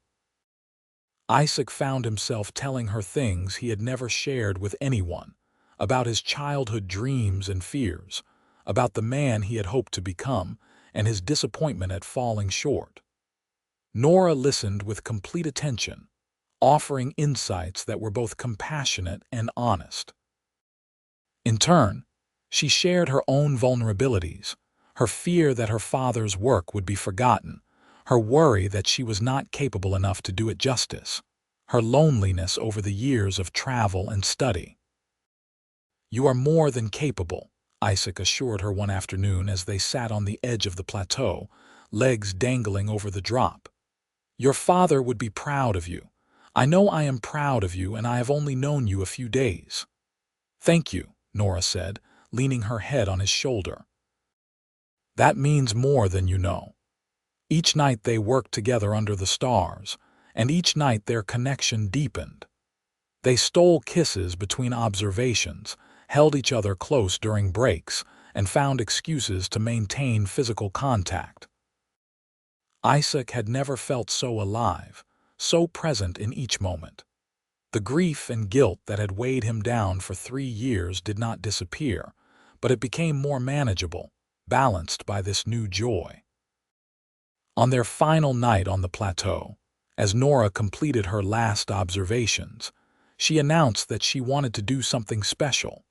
Isaac found himself telling her things he had never shared with anyone, about his childhood dreams and fears, about the man he had hoped to become, and his disappointment at falling short. Nora listened with complete attention, offering insights that were both compassionate and honest. In turn, she shared her own vulnerabilities, her fear that her father's work would be forgotten, her worry that she was not capable enough to do it justice, her loneliness over the years of travel and study. "You are more than capable," Isaac assured her one afternoon as they sat on the edge of the plateau, legs dangling over the drop. "Your father would be proud of you. I know I am proud of you, and I have only known you a few days." "Thank you," Nora said, leaning her head on his shoulder. "That means more than you know." Each night they worked together under the stars, and each night their connection deepened. They stole kisses between observations, held each other close during breaks, and found excuses to maintain physical contact. Isaac had never felt so alive, so present in each moment. The grief and guilt that had weighed him down for 3 years did not disappear, but it became more manageable, balanced by this new joy. On their final night on the plateau, as Nora completed her last observations, she announced that she wanted to do something special.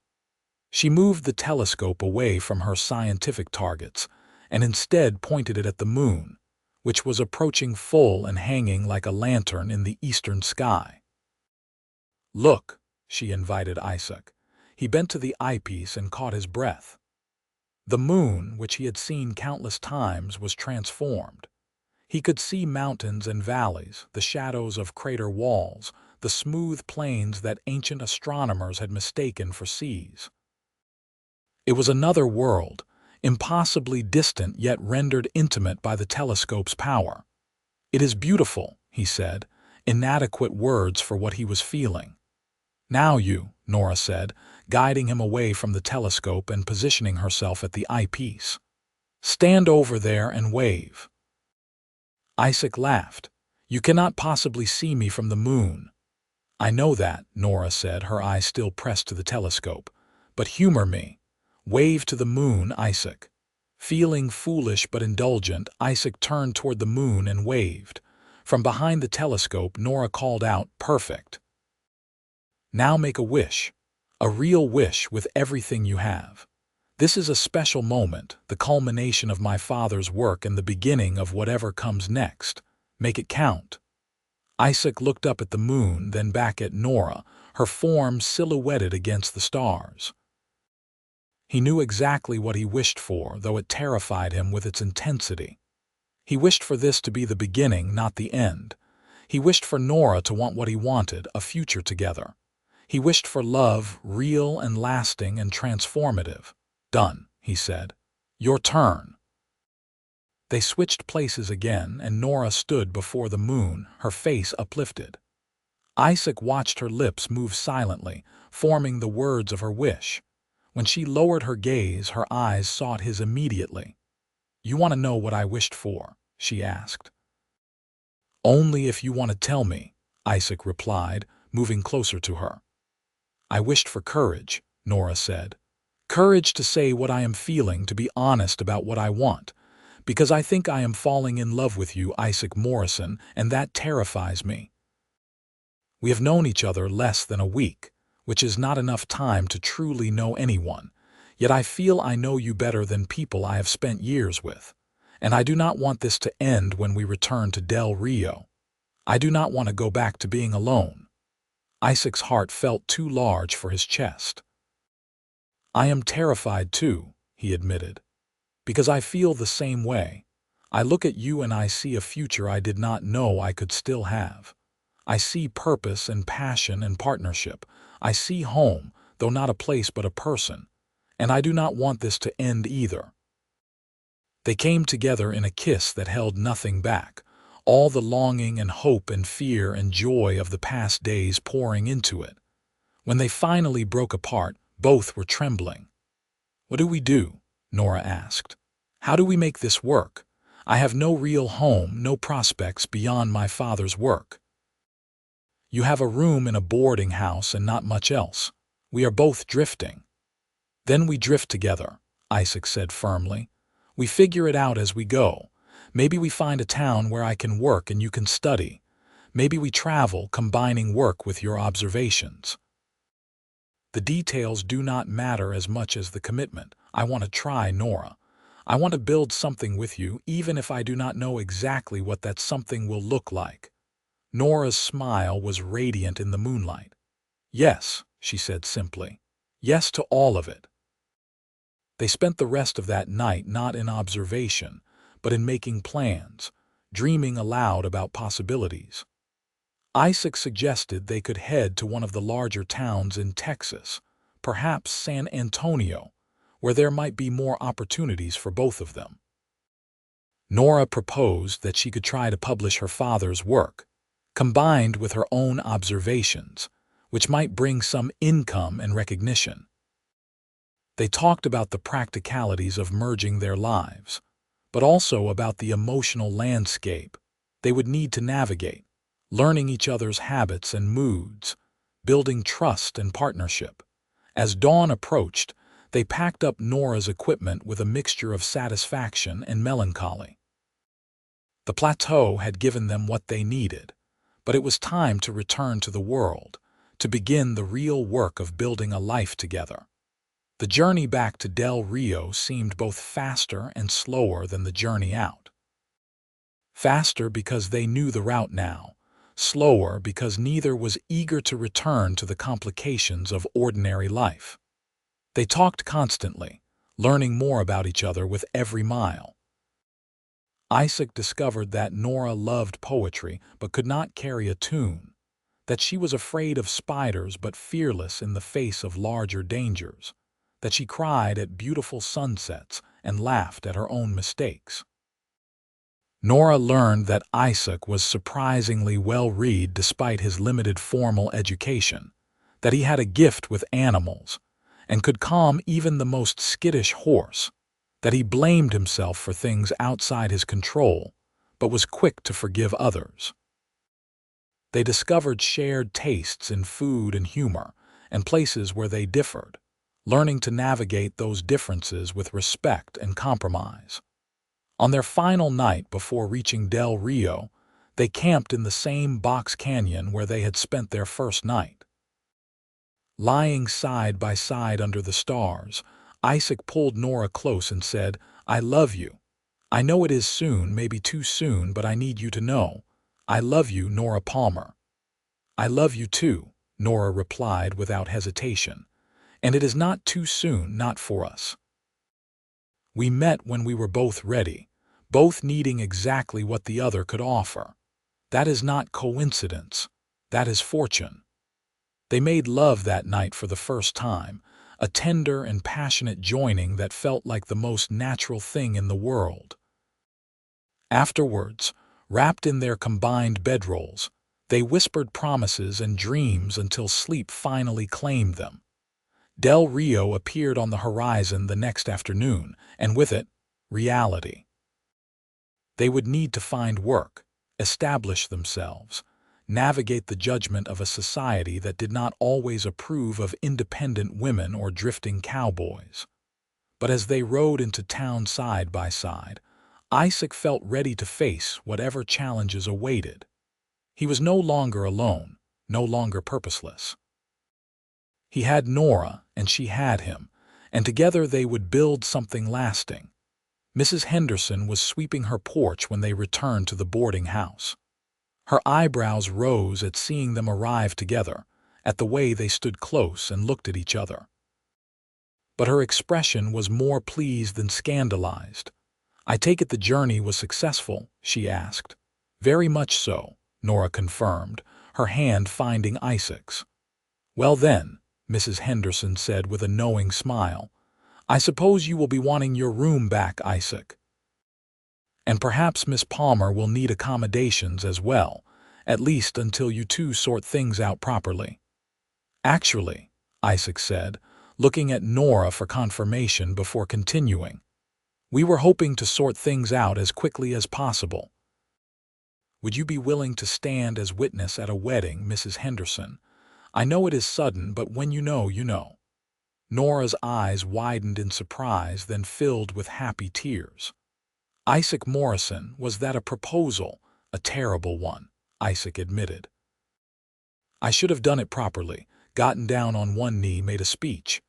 She moved the telescope away from her scientific targets and instead pointed it at the moon, which was approaching full and hanging like a lantern in the eastern sky. "Look," she invited Isaac. He bent to the eyepiece and caught his breath. The moon, which he had seen countless times, was transformed. He could see mountains and valleys, the shadows of crater walls, the smooth plains that ancient astronomers had mistaken for seas. It was another world, impossibly distant yet rendered intimate by the telescope's power. "It is beautiful," he said, inadequate words for what he was feeling. "Now you," Nora said, guiding him away from the telescope and positioning herself at the eyepiece. "Stand over there and wave." Isaac laughed. "You cannot possibly see me from the moon." "I know that," Nora said, her eyes still pressed to the telescope. "But humor me. Wave to the moon, Isaac." Feeling foolish but indulgent, Isaac turned toward the moon and waved. From behind the telescope, Nora called out, "Perfect. Now make a wish. A real wish with everything you have. This is a special moment, the culmination of my father's work and the beginning of whatever comes next. Make it count." Isaac looked up at the moon, then back at Nora, her form silhouetted against the stars. He knew exactly what he wished for, though it terrified him with its intensity. He wished for this to be the beginning, not the end. He wished for Nora to want what he wanted, a future together. He wished for love, real and lasting and transformative. "Done," he said. "Your turn." They switched places again, and Nora stood before the moon, her face uplifted. Isaac watched her lips move silently, forming the words of her wish. When she lowered her gaze, her eyes sought his immediately. "You want to know what I wished for?" she asked. "Only if you want to tell me," Isaac replied, moving closer to her. "I wished for courage," Nora said. "Courage to say what I am feeling, to be honest about what I want. Because I think I am falling in love with you, Isaac Morrison, and that terrifies me. We have known each other less than a week, which is not enough time to truly know anyone, yet I feel I know you better than people I have spent years with. And I do not want this to end when we return to Del Rio. I do not want to go back to being alone." Isaac's heart felt too large for his chest. "I am terrified too," he admitted, "because I feel the same way. I look at you and I see a future I did not know I could still have. I see purpose and passion and partnership. I see home, though not a place but a person. And I do not want this to end either." They came together in a kiss that held nothing back, all the longing and hope and fear and joy of the past days pouring into it. When they finally broke apart, both were trembling. "What do we do?" Nora asked. "How do we make this work? I have no real home, no prospects beyond my father's work." "You have a room in a boarding house and not much else. We are both drifting." "Then we drift together," Isaac said firmly. "We figure it out as we go. Maybe we find a town where I can work and you can study. Maybe we travel, combining work with your observations. The details do not matter as much as the commitment. I want to try, Nora. I want to build something with you, even if I do not know exactly what that something will look like." Nora's smile was radiant in the moonlight. "Yes," she said simply. "Yes to all of it." They spent the rest of that night not in observation, but in making plans, dreaming aloud about possibilities. Isaac suggested they could head to one of the larger towns in Texas, perhaps San Antonio, where there might be more opportunities for both of them. Nora proposed that she could try to publish her father's work, combined with her own observations, which might bring some income and recognition. They talked about the practicalities of merging their lives, but also about the emotional landscape they would need to navigate, learning each other's habits and moods, building trust and partnership. As dawn approached, they packed up Nora's equipment with a mixture of satisfaction and melancholy. The plateau had given them what they needed, but it was time to return to the world, to begin the real work of building a life together. The journey back to Del Rio seemed both faster and slower than the journey out. Faster because they knew the route now, slower because neither was eager to return to the complications of ordinary life. They talked constantly, learning more about each other with every mile. Isaac discovered that Nora loved poetry but could not carry a tune, that she was afraid of spiders but fearless in the face of larger dangers, that she cried at beautiful sunsets and laughed at her own mistakes. Nora learned that Isaac was surprisingly well-read despite his limited formal education, that he had a gift with animals and could calm even the most skittish horse, that he blamed himself for things outside his control, but was quick to forgive others. They discovered shared tastes in food and humor, and places where they differed, learning to navigate those differences with respect and compromise. On their final night before reaching Del Rio, they camped in the same box canyon where they had spent their first night. Lying side by side under the stars, Isaac pulled Nora close and said, "I love you. I know it is soon, maybe too soon, but I need you to know. I love you, Nora Palmer." "I love you too," Nora replied without hesitation. "And it is not too soon, not for us. We met when we were both ready, both needing exactly what the other could offer. That is not coincidence. That is fortune." They made love that night for the first time, a tender and passionate joining that felt like the most natural thing in the world. Afterwards, wrapped in their combined bedrolls, they whispered promises and dreams until sleep finally claimed them. Del Rio appeared on the horizon the next afternoon, and with it, reality. They would need to find work, establish themselves, navigate the judgment of a society that did not always approve of independent women or drifting cowboys. But as they rode into town side by side, Isaac felt ready to face whatever challenges awaited. He was no longer alone, no longer purposeless. He had Nora, and she had him, and together they would build something lasting. Mrs. Henderson was sweeping her porch when they returned to the boarding house. Her eyebrows rose at seeing them arrive together, at the way they stood close and looked at each other. But her expression was more pleased than scandalized. "I take it the journey was successful?" she asked. "Very much so," Nora confirmed, her hand finding Isaac's. "Well then," Mrs. Henderson said with a knowing smile, "I suppose you will be wanting your room back, Isaac. And perhaps Miss Palmer will need accommodations as well, at least until you two sort things out properly." "Actually," Isaac said, looking at Nora for confirmation before continuing, "we were hoping to sort things out as quickly as possible." "Would you be willing to stand as witness at a wedding, Mrs. Henderson? I know it is sudden, but when you know, you know." Nora's eyes widened in surprise, then filled with happy tears. "Isaac Morrison, was that a proposal?" "A terrible one," Isaac admitted. "I should have done it properly, gotten down on one knee, made a speech.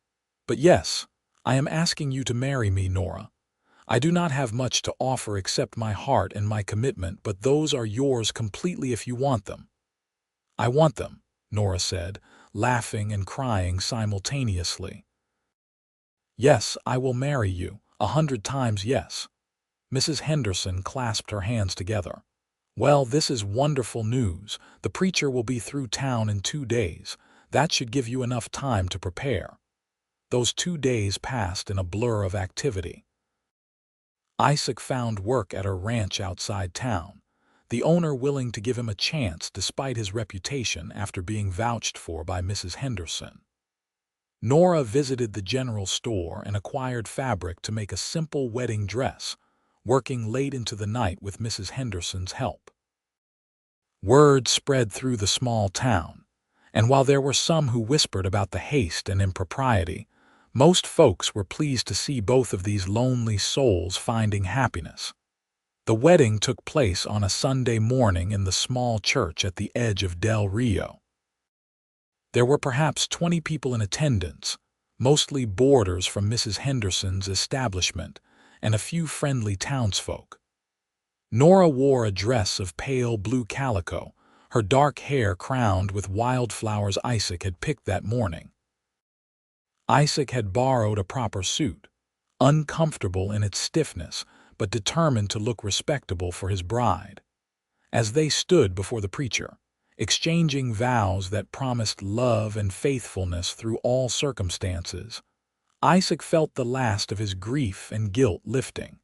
But yes, I am asking you to marry me, Nora. I do not have much to offer except my heart and my commitment, but those are yours completely if you want them." "I want them," Nora said, laughing and crying simultaneously. "Yes, I will marry you, 100 times yes." Mrs. Henderson clasped her hands together. "Well, this is wonderful news. The preacher will be through town in 2 days. That should give you enough time to prepare." Those 2 days passed in a blur of activity. Isaac found work at a ranch outside town, the owner willing to give him a chance despite his reputation after being vouched for by Mrs. Henderson. Nora visited the general store and acquired fabric to make a simple wedding dress, working late into the night with Mrs. Henderson's help. Word spread through the small town, and while there were some who whispered about the haste and impropriety, most folks were pleased to see both of these lonely souls finding happiness. The wedding took place on a Sunday morning in the small church at the edge of Del Rio. There were perhaps 20 people in attendance, mostly boarders from Mrs. Henderson's establishment and a few friendly townsfolk. Nora wore a dress of pale blue calico, her dark hair crowned with wildflowers Isaac had picked that morning. Isaac had borrowed a proper suit, uncomfortable in its stiffness, but determined to look respectable for his bride. As they stood before the preacher, exchanging vows that promised love and faithfulness through all circumstances, Isaac felt the last of his grief and guilt lifting.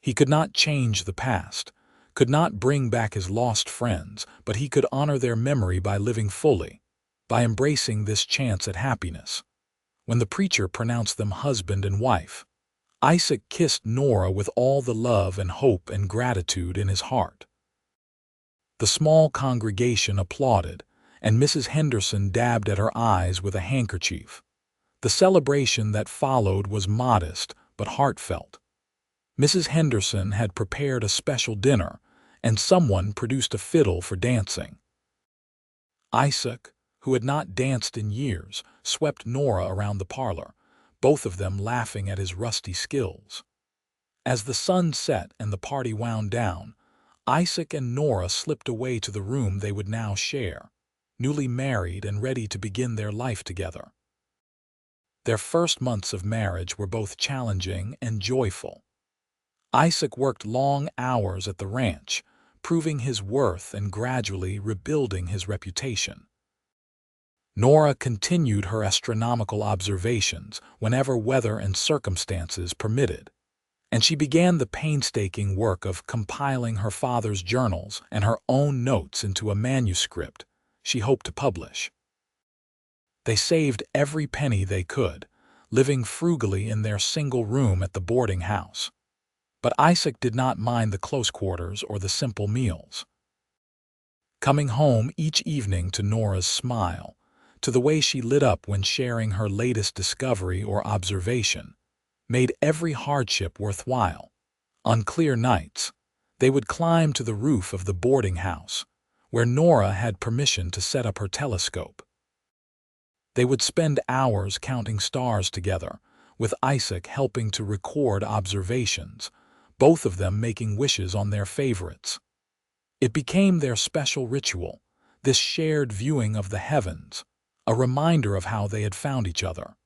He could not change the past, could not bring back his lost friends, but he could honor their memory by living fully, by embracing this chance at happiness. When the preacher pronounced them husband and wife, Isaac kissed Nora with all the love and hope and gratitude in his heart. The small congregation applauded, and Mrs. Henderson dabbed at her eyes with a handkerchief. The celebration that followed was modest but heartfelt. Mrs. Henderson had prepared a special dinner, and someone produced a fiddle for dancing. Isaac, who had not danced in years, swept Nora around the parlor, both of them laughing at his rusty skills. As the sun set and the party wound down, Isaac and Nora slipped away to the room they would now share, newly married and ready to begin their life together. Their first months of marriage were both challenging and joyful. Isaac worked long hours at the ranch, proving his worth and gradually rebuilding his reputation. Nora continued her astronomical observations whenever weather and circumstances permitted, and she began the painstaking work of compiling her father's journals and her own notes into a manuscript she hoped to publish. They saved every penny they could, living frugally in their single room at the boarding house. But Isaac did not mind the close quarters or the simple meals. Coming home each evening to Nora's smile, to the way she lit up when sharing her latest discovery or observation, made every hardship worthwhile. On clear nights, they would climb to the roof of the boarding house, where Nora had permission to set up her telescope. They would spend hours counting stars together, with Isaac helping to record observations, both of them making wishes on their favorites. It became their special ritual, this shared viewing of the heavens, a reminder of how they had found each other.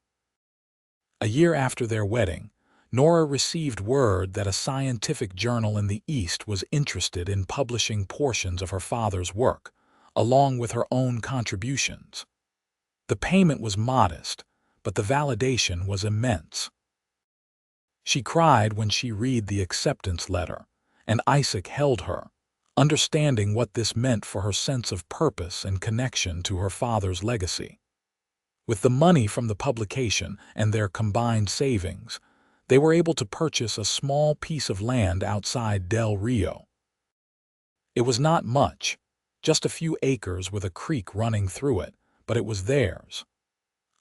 A year after their wedding, Nora received word that a scientific journal in the East was interested in publishing portions of her father's work, along with her own contributions. The payment was modest, but the validation was immense. She cried when she read the acceptance letter, and Isaac held her, understanding what this meant for her sense of purpose and connection to her father's legacy. With the money from the publication and their combined savings, they were able to purchase a small piece of land outside Del Rio. It was not much, just a few acres with a creek running through it, but it was theirs.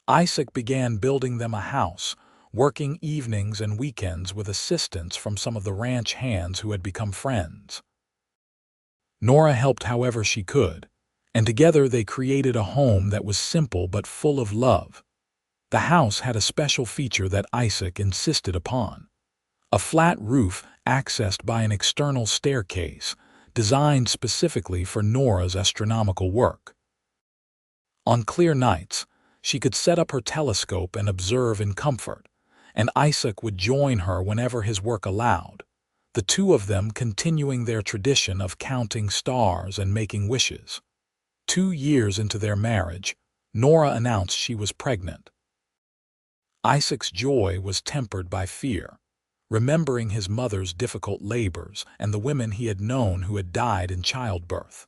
Isaac began building them a house, working evenings and weekends with assistance from some of the ranch hands who had become friends. Nora helped however she could, and together they created a home that was simple but full of love. The house had a special feature that Isaac insisted upon: a flat roof accessed by an external staircase designed specifically for Nora's astronomical work. On clear nights, she could set up her telescope and observe in comfort, and Isaac would join her whenever his work allowed, the two of them continuing their tradition of counting stars and making wishes. 2 years into their marriage, Nora announced she was pregnant. Isaac's joy was tempered by fear, remembering his mother's difficult labors and the women he had known who had died in childbirth.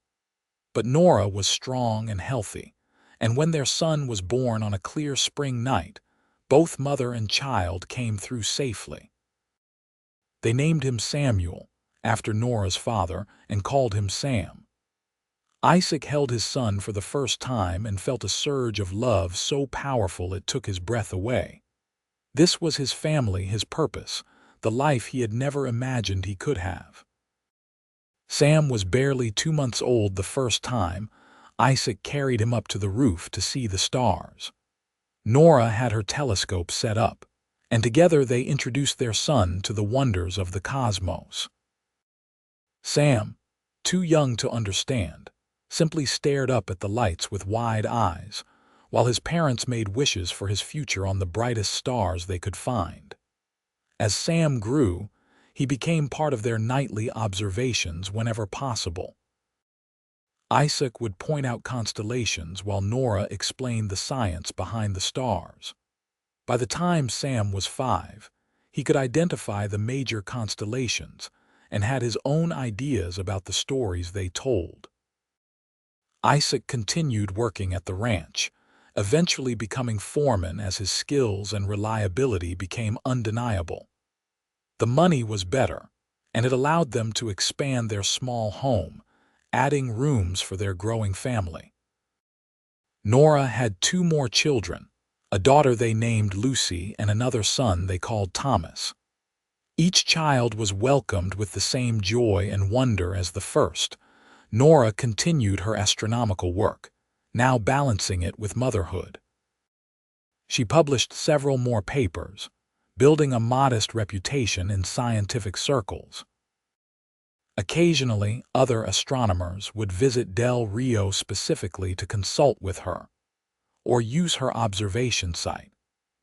But Nora was strong and healthy, and when their son was born on a clear spring night, both mother and child came through safely. They named him Samuel, after Nora's father, and called him Sam. Isaac held his son for the first time and felt a surge of love so powerful it took his breath away. This was his family, his purpose, the life he had never imagined he could have. Sam was barely 2 months old the first time Isaac carried him up to the roof to see the stars. Nora had her telescope set up, and together they introduced their son to the wonders of the cosmos. Sam, too young to understand, simply stared up at the lights with wide eyes, while his parents made wishes for his future on the brightest stars they could find. As Sam grew, he became part of their nightly observations whenever possible. Isaac would point out constellations while Nora explained the science behind the stars. By the time Sam was 5, he could identify the major constellations and had his own ideas about the stories they told. Isaac continued working at the ranch, eventually becoming foreman as his skills and reliability became undeniable. The money was better, and it allowed them to expand their small home, adding rooms for their growing family. Nora had 2 more children, a daughter they named Lucy and another son they called Thomas. Each child was welcomed with the same joy and wonder as the first. Nora continued her astronomical work, now balancing it with motherhood. She published several more papers, building a modest reputation in scientific circles. Occasionally, other astronomers would visit Del Rio specifically to consult with her, or use her observation site,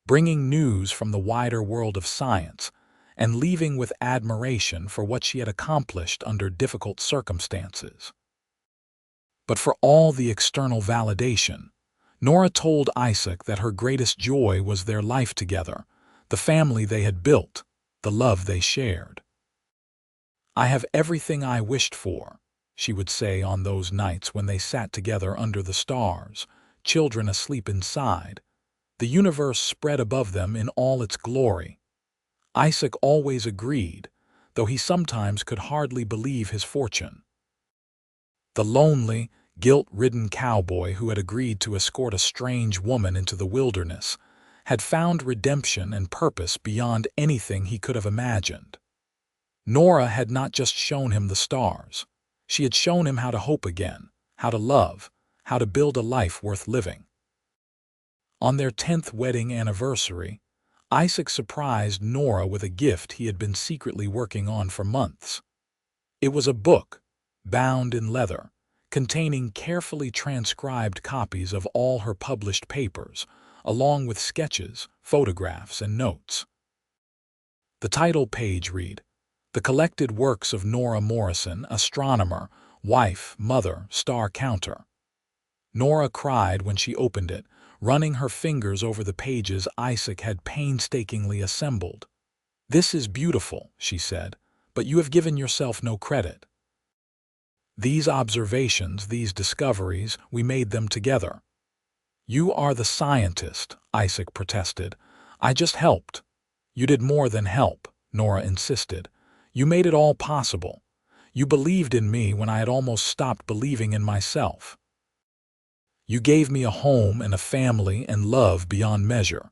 bringing news from the wider world of science and leaving with admiration for what she had accomplished under difficult circumstances. But for all the external validation, Nora told Isaac that her greatest joy was their life together, the family they had built, the love they shared. "I have everything I wished for," she would say on those nights when they sat together under the stars, children asleep inside, the universe spread above them in all its glory. Isaac always agreed, though he sometimes could hardly believe his fortune. The lonely, guilt-ridden cowboy who had agreed to escort a strange woman into the wilderness had found redemption and purpose beyond anything he could have imagined. Nora had not just shown him the stars. She had shown him how to hope again, how to love, how to build a life worth living. On their 10th wedding anniversary, Isaac surprised Nora with a gift he had been secretly working on for months. It was a book, bound in leather, containing carefully transcribed copies of all her published papers, along with sketches, photographs, and notes. The title page read, "The collected works of Nora Morrison, astronomer, wife, mother, star counter." Nora cried when she opened it, running her fingers over the pages Isaac had painstakingly assembled. "This is beautiful," she said, "but you have given yourself no credit. These observations, these discoveries, we made them together." "You are the scientist," Isaac protested. "I just helped." "You did more than help," Nora insisted. "You made it all possible. You believed in me when I had almost stopped believing in myself. You gave me a home and a family and love beyond measure.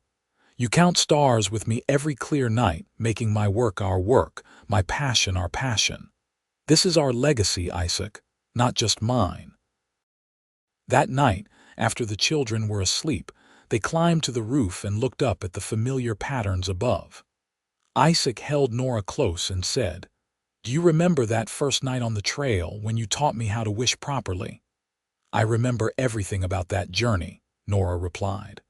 You count stars with me every clear night, making my work our work, my passion our passion. This is our legacy, Isaac, not just mine." That night, after the children were asleep, they climbed to the roof and looked up at the familiar patterns above. Isaac held Nora close and said, "Do you remember that first night on the trail when you taught me how to wish properly?" "I remember everything about that journey," Nora replied.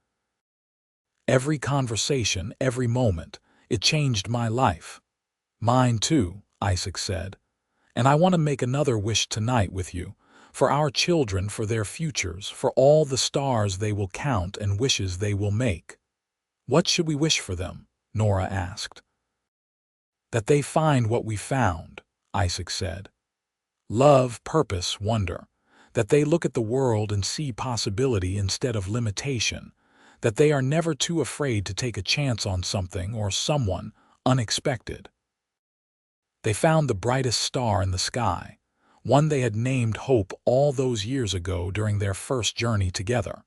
"Every conversation, every moment, it changed my life." "Mine too," Isaac said. "And I want to make another wish tonight with you, for our children, for their futures, for all the stars they will count and wishes they will make." "What should we wish for them?" Nora asked. "That they find what we found," Isaac said. "Love, purpose, wonder. That they look at the world and see possibility instead of limitation. That they are never too afraid to take a chance on something or someone unexpected." They found the brightest star in the sky, one they had named Hope all those years ago during their first journey together.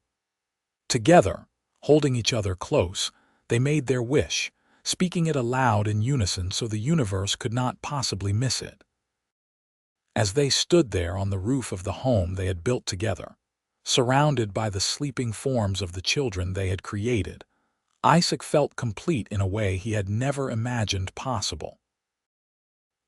Together, holding each other close, they made their wish, speaking it aloud in unison so the universe could not possibly miss it. As they stood there on the roof of the home they had built together, surrounded by the sleeping forms of the children they had created, Isaac felt complete in a way he had never imagined possible.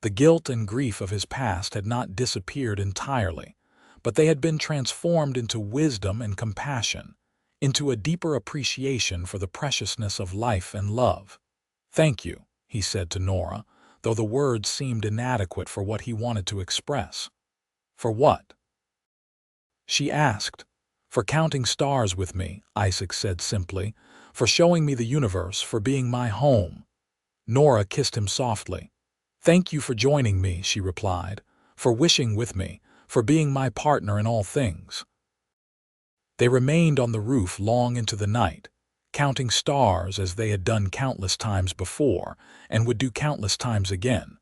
The guilt and grief of his past had not disappeared entirely, but they had been transformed into wisdom and compassion, into a deeper appreciation for the preciousness of life and love. "Thank you," he said to Nora, though the words seemed inadequate for what he wanted to express. "For what?" she asked. "For counting stars with me," Isaac said simply, "for showing me the universe, for being my home." Nora kissed him softly. "Thank you for joining me," she replied, "for wishing with me, for being my partner in all things." They remained on the roof long into the night, counting stars as they had done countless times before and would do countless times again.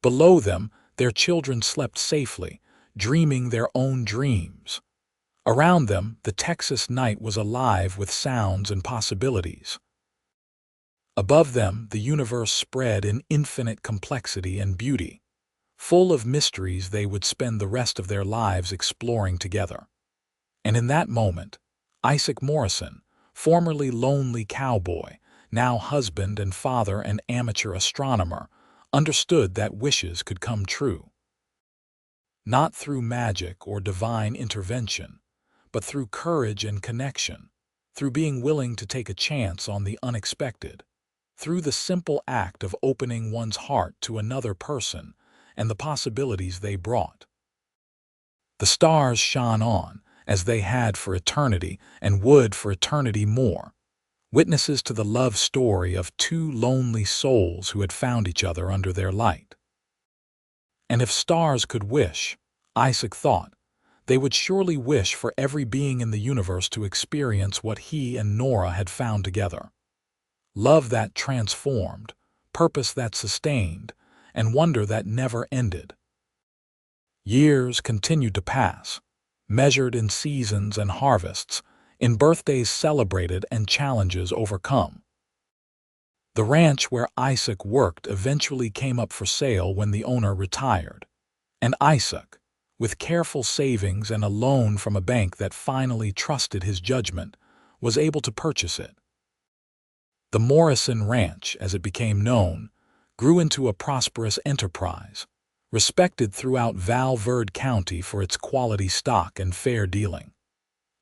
Below them, their children slept safely, dreaming their own dreams. Around them, the Texas night was alive with sounds and possibilities. Above them, the universe spread in infinite complexity and beauty, full of mysteries they would spend the rest of their lives exploring together. And in that moment, Isaac Morrison, formerly lonely cowboy, now husband and father and amateur astronomer, understood that wishes could come true. Not through magic or divine intervention, but through courage and connection, through being willing to take a chance on the unexpected, through the simple act of opening one's heart to another person and the possibilities they brought. The stars shone on, as they had for eternity and would for eternity more, witnesses to the love story of two lonely souls who had found each other under their light. And if stars could wish, Isaac thought, they would surely wish for every being in the universe to experience what he and Nora had found together. Love that transformed, purpose that sustained, and wonder that never ended. Years continued to pass, measured in seasons and harvests, in birthdays celebrated and challenges overcome. The ranch where Isaac worked eventually came up for sale when the owner retired, and Isaac, with careful savings and a loan from a bank that finally trusted his judgment, was able to purchase it. The Morrison Ranch, as it became known, grew into a prosperous enterprise, respected throughout Val Verde County for its quality stock and fair dealing.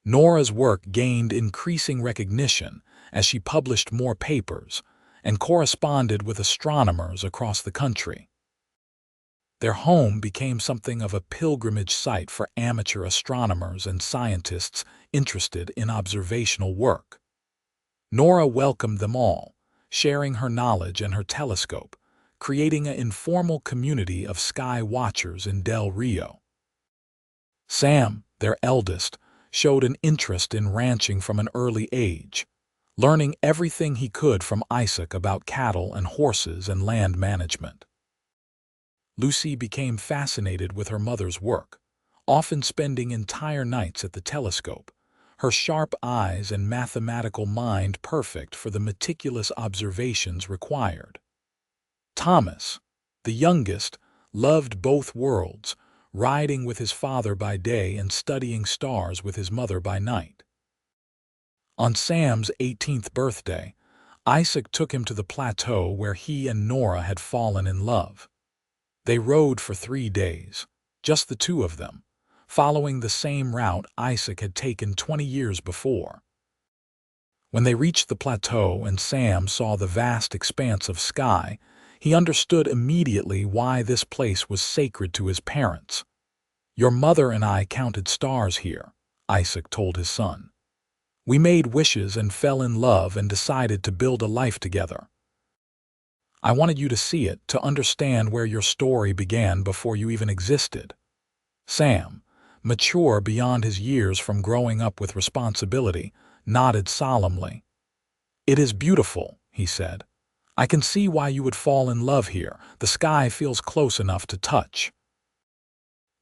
Nora's work gained increasing recognition as she published more papers and corresponded with astronomers across the country. Their home became something of a pilgrimage site for amateur astronomers and scientists interested in observational work. Nora welcomed them all, sharing her knowledge and her telescope, creating an informal community of sky watchers in Del Rio. Sam, their eldest, showed an interest in ranching from an early age, learning everything he could from Isaac about cattle and horses and land management. Lucy became fascinated with her mother's work, often spending entire nights at the telescope, her sharp eyes and mathematical mind perfect for the meticulous observations required. Thomas, the youngest, loved both worlds, riding with his father by day and studying stars with his mother by night. On Sam's 18th birthday, Isaac took him to the plateau where he and Nora had fallen in love. They rode for 3 days, just the two of them, following the same route Isaac had taken 20 years before. When they reached the plateau and Sam saw the vast expanse of sky, he understood immediately why this place was sacred to his parents. "Your mother and I counted stars here," Isaac told his son. "We made wishes and fell in love and decided to build a life together. I wanted you to see it, to understand where your story began before you even existed." Sam, mature beyond his years from growing up with responsibility, nodded solemnly. "It is beautiful," he said. "I can see why you would fall in love here. The sky feels close enough to touch."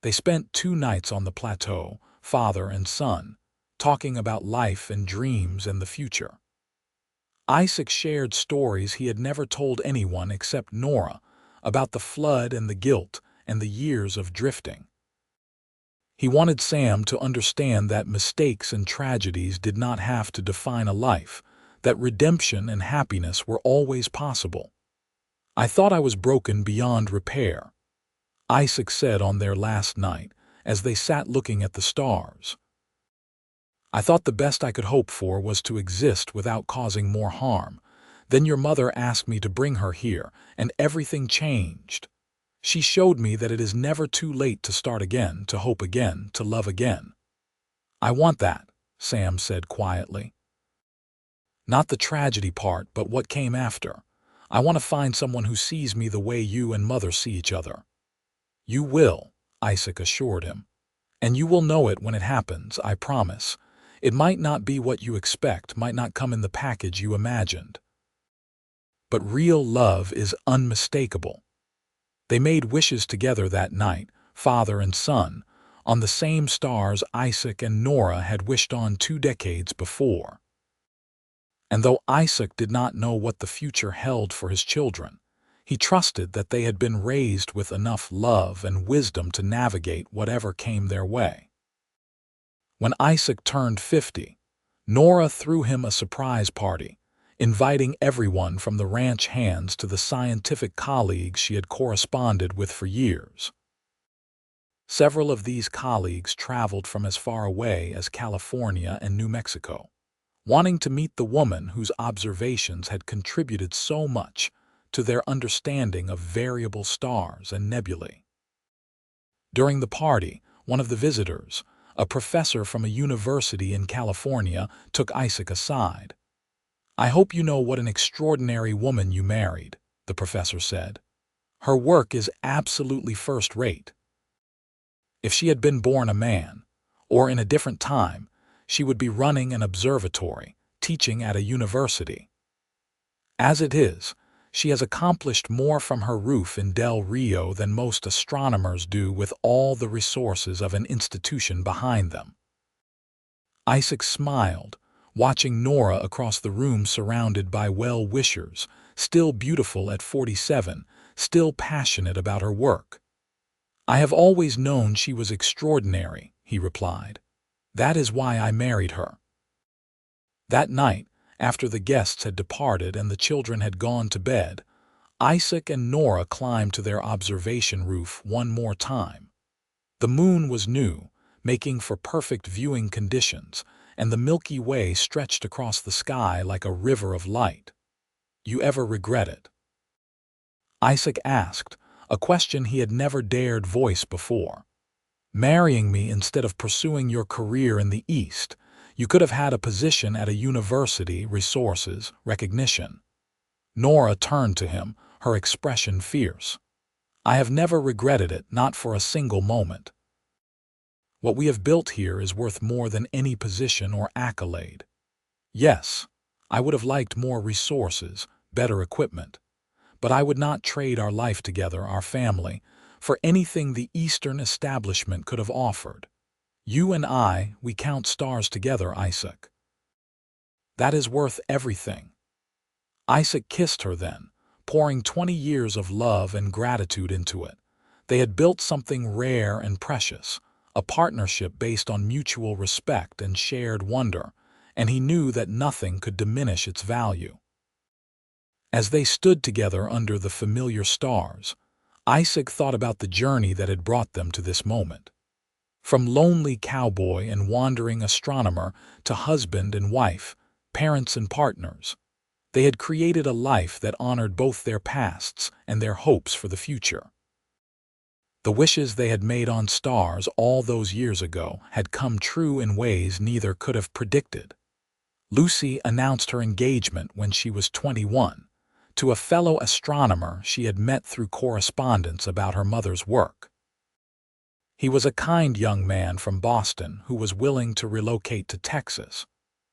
They spent 2 nights on the plateau, father and son, talking about life and dreams and the future. Isaac shared stories he had never told anyone except Nora, about the flood and the guilt and the years of drifting. He wanted Sam to understand that mistakes and tragedies did not have to define a life, that redemption and happiness were always possible. "I thought I was broken beyond repair," Isaac said on their last night, as they sat looking at the stars. "I thought the best I could hope for was to exist without causing more harm. Then your mother asked me to bring her here, and everything changed. She showed me that it is never too late to start again, to hope again, to love again." "I want that," Sam said quietly. "Not the tragedy part, but what came after. I want to find someone who sees me the way you and mother see each other." "You will," Isaac assured him. "And you will know it when it happens, I promise. It might not be what you expect, might not come in the package you imagined. But real love is unmistakable." They made wishes together that night, father and son, on the same stars Isaac and Nora had wished on 2 decades before. And though Isaac did not know what the future held for his children, he trusted that they had been raised with enough love and wisdom to navigate whatever came their way. When Isaac turned 50, Nora threw him a surprise party, inviting everyone from the ranch hands to the scientific colleagues she had corresponded with for years. Several of these colleagues traveled from as far away as California and New Mexico, wanting to meet the woman whose observations had contributed so much to their understanding of variable stars and nebulae. During the party, one of the visitors, a professor from a university in California, took Isaac aside. "I hope you know what an extraordinary woman you married," the professor said. "Her work is absolutely first-rate. If she had been born a man, or in a different time, she would be running an observatory, teaching at a university. As it is, she has accomplished more from her roof in Del Rio than most astronomers do with all the resources of an institution behind them." Isaac smiled, watching Nora across the room surrounded by well-wishers, still beautiful at 47, still passionate about her work. "I have always known she was extraordinary," he replied. "That is why I married her." That night, after the guests had departed and the children had gone to bed, Isaac and Nora climbed to their observation roof one more time. The moon was new, making for perfect viewing conditions, and the Milky Way stretched across the sky like a river of light. "You ever regret it?" Isaac asked, a question he had never dared voice before. "Marrying me instead of pursuing your career in the East, you could have had a position at a university, resources, recognition." Nora turned to him, her expression fierce. "I have never regretted it, not for a single moment. What we have built here is worth more than any position or accolade. Yes, I would have liked more resources, better equipment, but I would not trade our life together, our family, for anything the Eastern establishment could have offered. You and I, we count stars together, Isaac. That is worth everything." Isaac kissed her then, pouring 20 years of love and gratitude into it. They had built something rare and precious, a partnership based on mutual respect and shared wonder, and he knew that nothing could diminish its value. As they stood together under the familiar stars, Isaac thought about the journey that had brought them to this moment. From lonely cowboy and wandering astronomer to husband and wife, parents and partners, they had created a life that honored both their pasts and their hopes for the future. The wishes they had made on stars all those years ago had come true in ways neither could have predicted. Lucy announced her engagement when she was 21, to a fellow astronomer she had met through correspondence about her mother's work. He was a kind young man from Boston who was willing to relocate to Texas,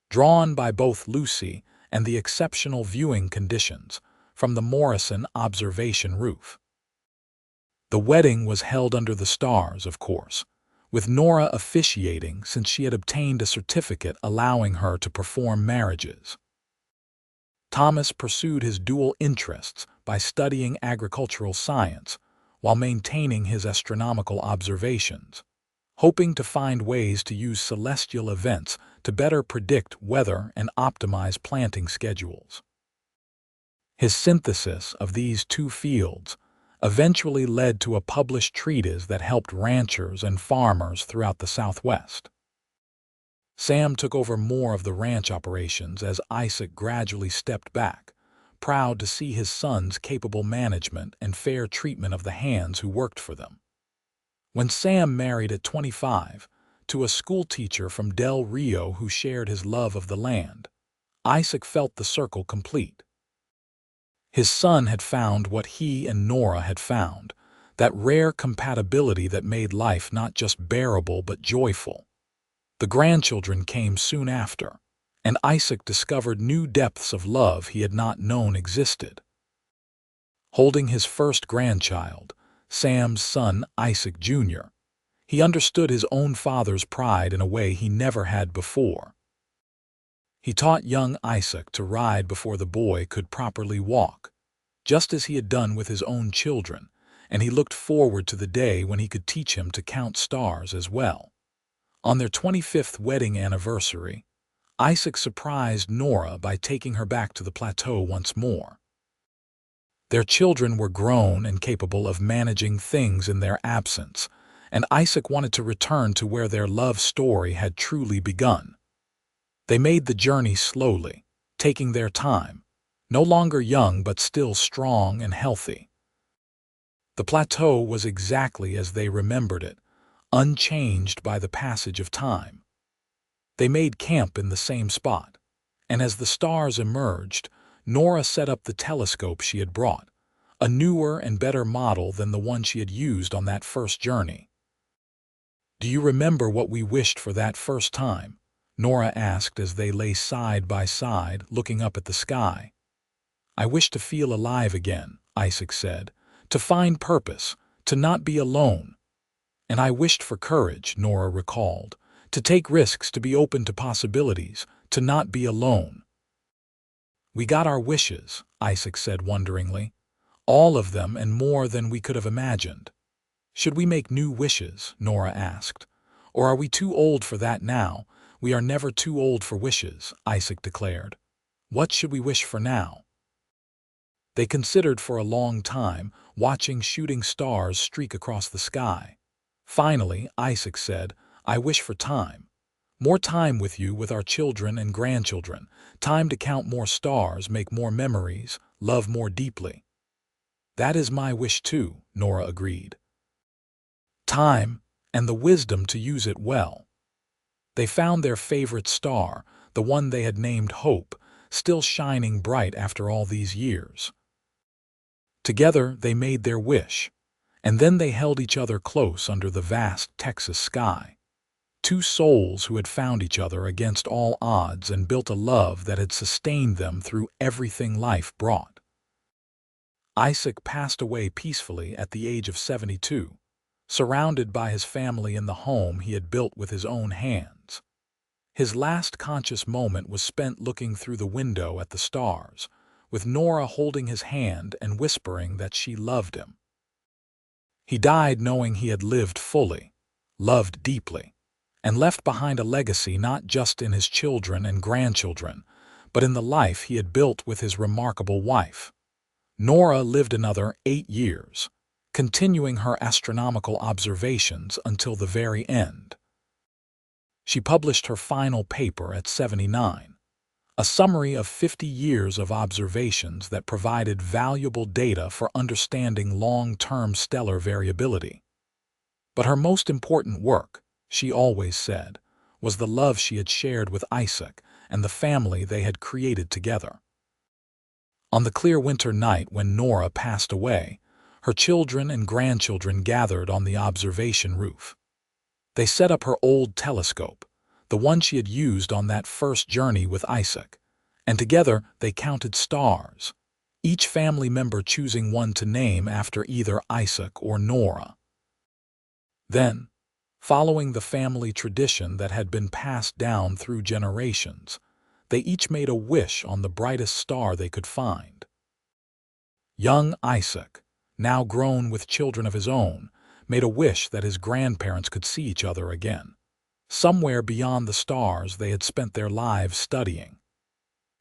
drawn by both Lucy and the exceptional viewing conditions from the Morrison observation roof. The wedding was held under the stars, of course, with Nora officiating since she had obtained a certificate allowing her to perform marriages. Thomas pursued his dual interests by studying agricultural science while maintaining his astronomical observations, hoping to find ways to use celestial events to better predict weather and optimize planting schedules. His synthesis of these two fields eventually led to a published treatise that helped ranchers and farmers throughout the Southwest. Sam took over more of the ranch operations as Isaac gradually stepped back, proud to see his son's capable management and fair treatment of the hands who worked for them. When Sam married at 25 to a schoolteacher from Del Rio who shared his love of the land, Isaac felt the circle complete. His son had found what he and Nora had found, that rare compatibility that made life not just bearable but joyful. The grandchildren came soon after, and Isaac discovered new depths of love he had not known existed. Holding his first grandchild, Sam's son Isaac Jr., he understood his own father's pride in a way he never had before. He taught young Isaac to ride before the boy could properly walk, just as he had done with his own children, and he looked forward to the day when he could teach him to count stars as well. On their 25th wedding anniversary, Isaac surprised Nora by taking her back to the plateau once more. Their children were grown and capable of managing things in their absence, and Isaac wanted to return to where their love story had truly begun. They made the journey slowly, taking their time, no longer young but still strong and healthy. The plateau was exactly as they remembered it, unchanged by the passage of time. They made camp in the same spot, and as the stars emerged, Nora set up the telescope she had brought, a newer and better model than the one she had used on that first journey. "Do you remember what we wished for that first time?" Nora asked as they lay side by side, looking up at the sky. "I wish to feel alive again," Isaac said, "to find purpose, to not be alone." "And I wished for courage," Nora recalled, "to take risks, to be open to possibilities, to not be alone." "We got our wishes," Isaac said wonderingly. "All of them and more than we could have imagined." "Should we make new wishes?" Nora asked. "Or are we too old for that now?" "We are never too old for wishes," Isaac declared. "What should we wish for now?" They considered for a long time, watching shooting stars streak across the sky. Finally, Isaac said, "I wish for time. More time with you, with our children and grandchildren. Time to count more stars, make more memories, love more deeply." "That is my wish too," Nora agreed. Time, and the wisdom to use it well. They found their favorite star, the one they had named Hope, still shining bright after all these years. Together they made their wish, and then they held each other close under the vast Texas sky. Two souls who had found each other against all odds and built a love that had sustained them through everything life brought. Isaac passed away peacefully at the age of 72, surrounded by his family in the home he had built with his own hands. His last conscious moment was spent looking through the window at the stars, with Nora holding his hand and whispering that she loved him. He died knowing he had lived fully, loved deeply, and left behind a legacy not just in his children and grandchildren, but in the life he had built with his remarkable wife. Nora lived another 8 years, continuing her astronomical observations until the very end. She published her final paper at 79, a summary of 50 years of observations that provided valuable data for understanding long-term stellar variability. But her most important work, she always said, was the love she had shared with Isaac and the family they had created together. On the clear winter night when Nora passed away, her children and grandchildren gathered on the observation roof. They set up her old telescope, the one she had used on that first journey with Isaac, and together they counted stars, each family member choosing one to name after either Isaac or Nora. Then, following the family tradition that had been passed down through generations, they each made a wish on the brightest star they could find. Young Isaac, now grown with children of his own, made a wish that his grandparents could see each other again, somewhere beyond the stars they had spent their lives studying.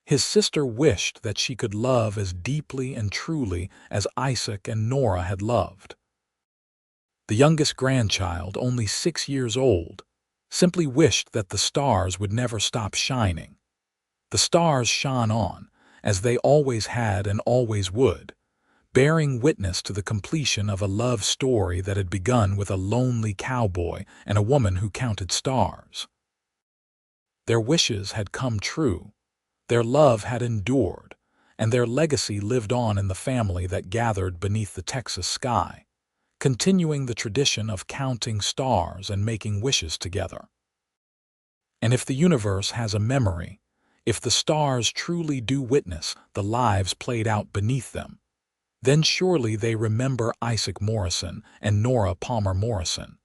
His sister wished that she could love as deeply and truly as Isaac and Nora had loved. The youngest grandchild, only 6 years old, simply wished that the stars would never stop shining. The stars shone on, as they always had and always would, bearing witness to the completion of a love story that had begun with a lonely cowboy and a woman who counted stars. Their wishes had come true, their love had endured, and their legacy lived on in the family that gathered beneath the Texas sky, continuing the tradition of counting stars and making wishes together. And if the universe has a memory, if the stars truly do witness the lives played out beneath them, then surely they remember Isaac Morrison and Nora Palmer Morrison,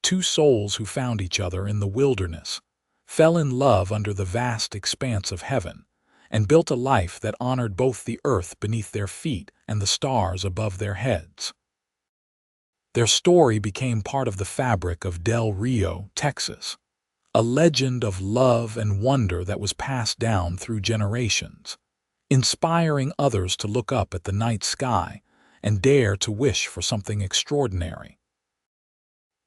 two souls who found each other in the wilderness, fell in love under the vast expanse of heaven, and built a life that honored both the earth beneath their feet and the stars above their heads. Their story became part of the fabric of Del Rio, Texas, a legend of love and wonder that was passed down through generations, inspiring others to look up at the night sky and dare to wish for something extraordinary.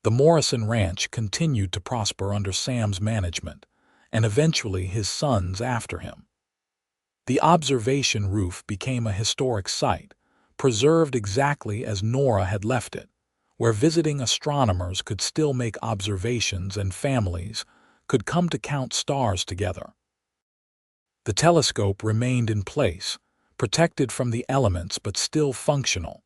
The Morrison Ranch continued to prosper under Sam's management, and eventually his sons after him. The observation roof became a historic site, preserved exactly as Nora had left it, where visiting astronomers could still make observations and families could come to count stars together. The telescope remained in place, protected from the elements but still functional,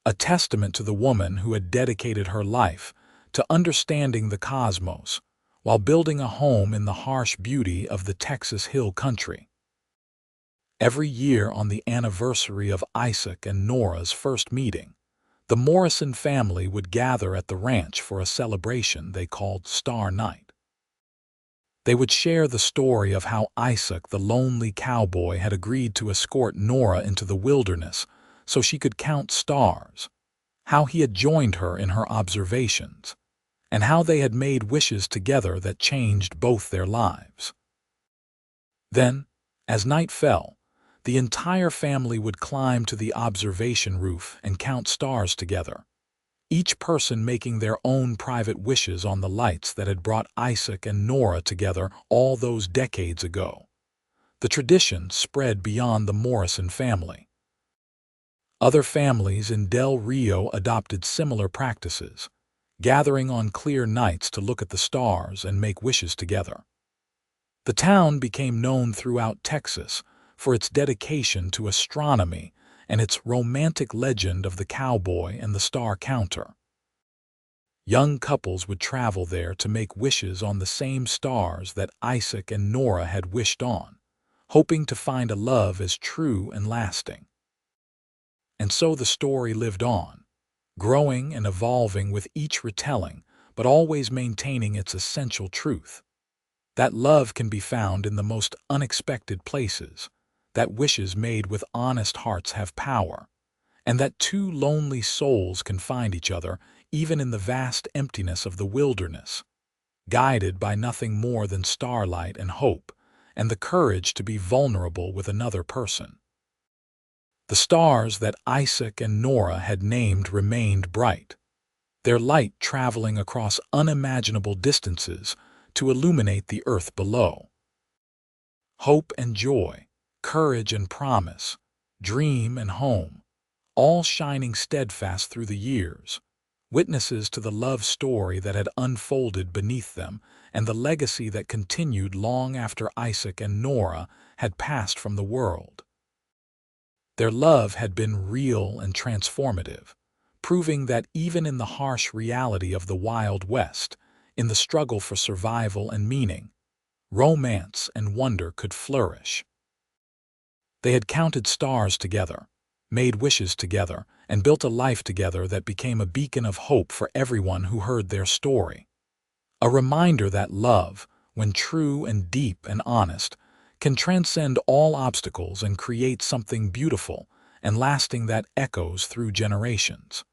a testament to the woman who had dedicated her life to understanding the cosmos while building a home in the harsh beauty of the Texas Hill Country. Every year on the anniversary of Isaac and Nora's first meeting, the Morrison family would gather at the ranch for a celebration they called Star Night. They would share the story of how Isaac, the lonely cowboy, had agreed to escort Nora into the wilderness so she could count stars, how he had joined her in her observations, and how they had made wishes together that changed both their lives. Then, as night fell, the entire family would climb to the observation roof and count stars together, each person making their own private wishes on the lights that had brought Isaac and Nora together all those decades ago. The tradition spread beyond the Morrison family. Other families in Del Rio adopted similar practices, gathering on clear nights to look at the stars and make wishes together. The town became known throughout Texas for its dedication to astronomy and its romantic legend of the cowboy and the star counter. Young couples would travel there to make wishes on the same stars that Isaac and Nora had wished on, hoping to find a love as true and lasting. And so the story lived on, growing and evolving with each retelling, but always maintaining its essential truth. That love can be found in the most unexpected places, that wishes made with honest hearts have power, and that two lonely souls can find each other even in the vast emptiness of the wilderness, guided by nothing more than starlight and hope, and the courage to be vulnerable with another person. The stars that Isaac and Nora had named remained bright, their light traveling across unimaginable distances to illuminate the earth below. Hope and joy, courage and promise, dream and home, all shining steadfast through the years, witnesses to the love story that had unfolded beneath them and the legacy that continued long after Isaac and Nora had passed from the world. Their love had been real and transformative, proving that even in the harsh reality of the Wild West, in the struggle for survival and meaning, romance and wonder could flourish. They had counted stars together, made wishes together, and built a life together that became a beacon of hope for everyone who heard their story. A reminder that love, when true and deep and honest, can transcend all obstacles and create something beautiful and lasting that echoes through generations.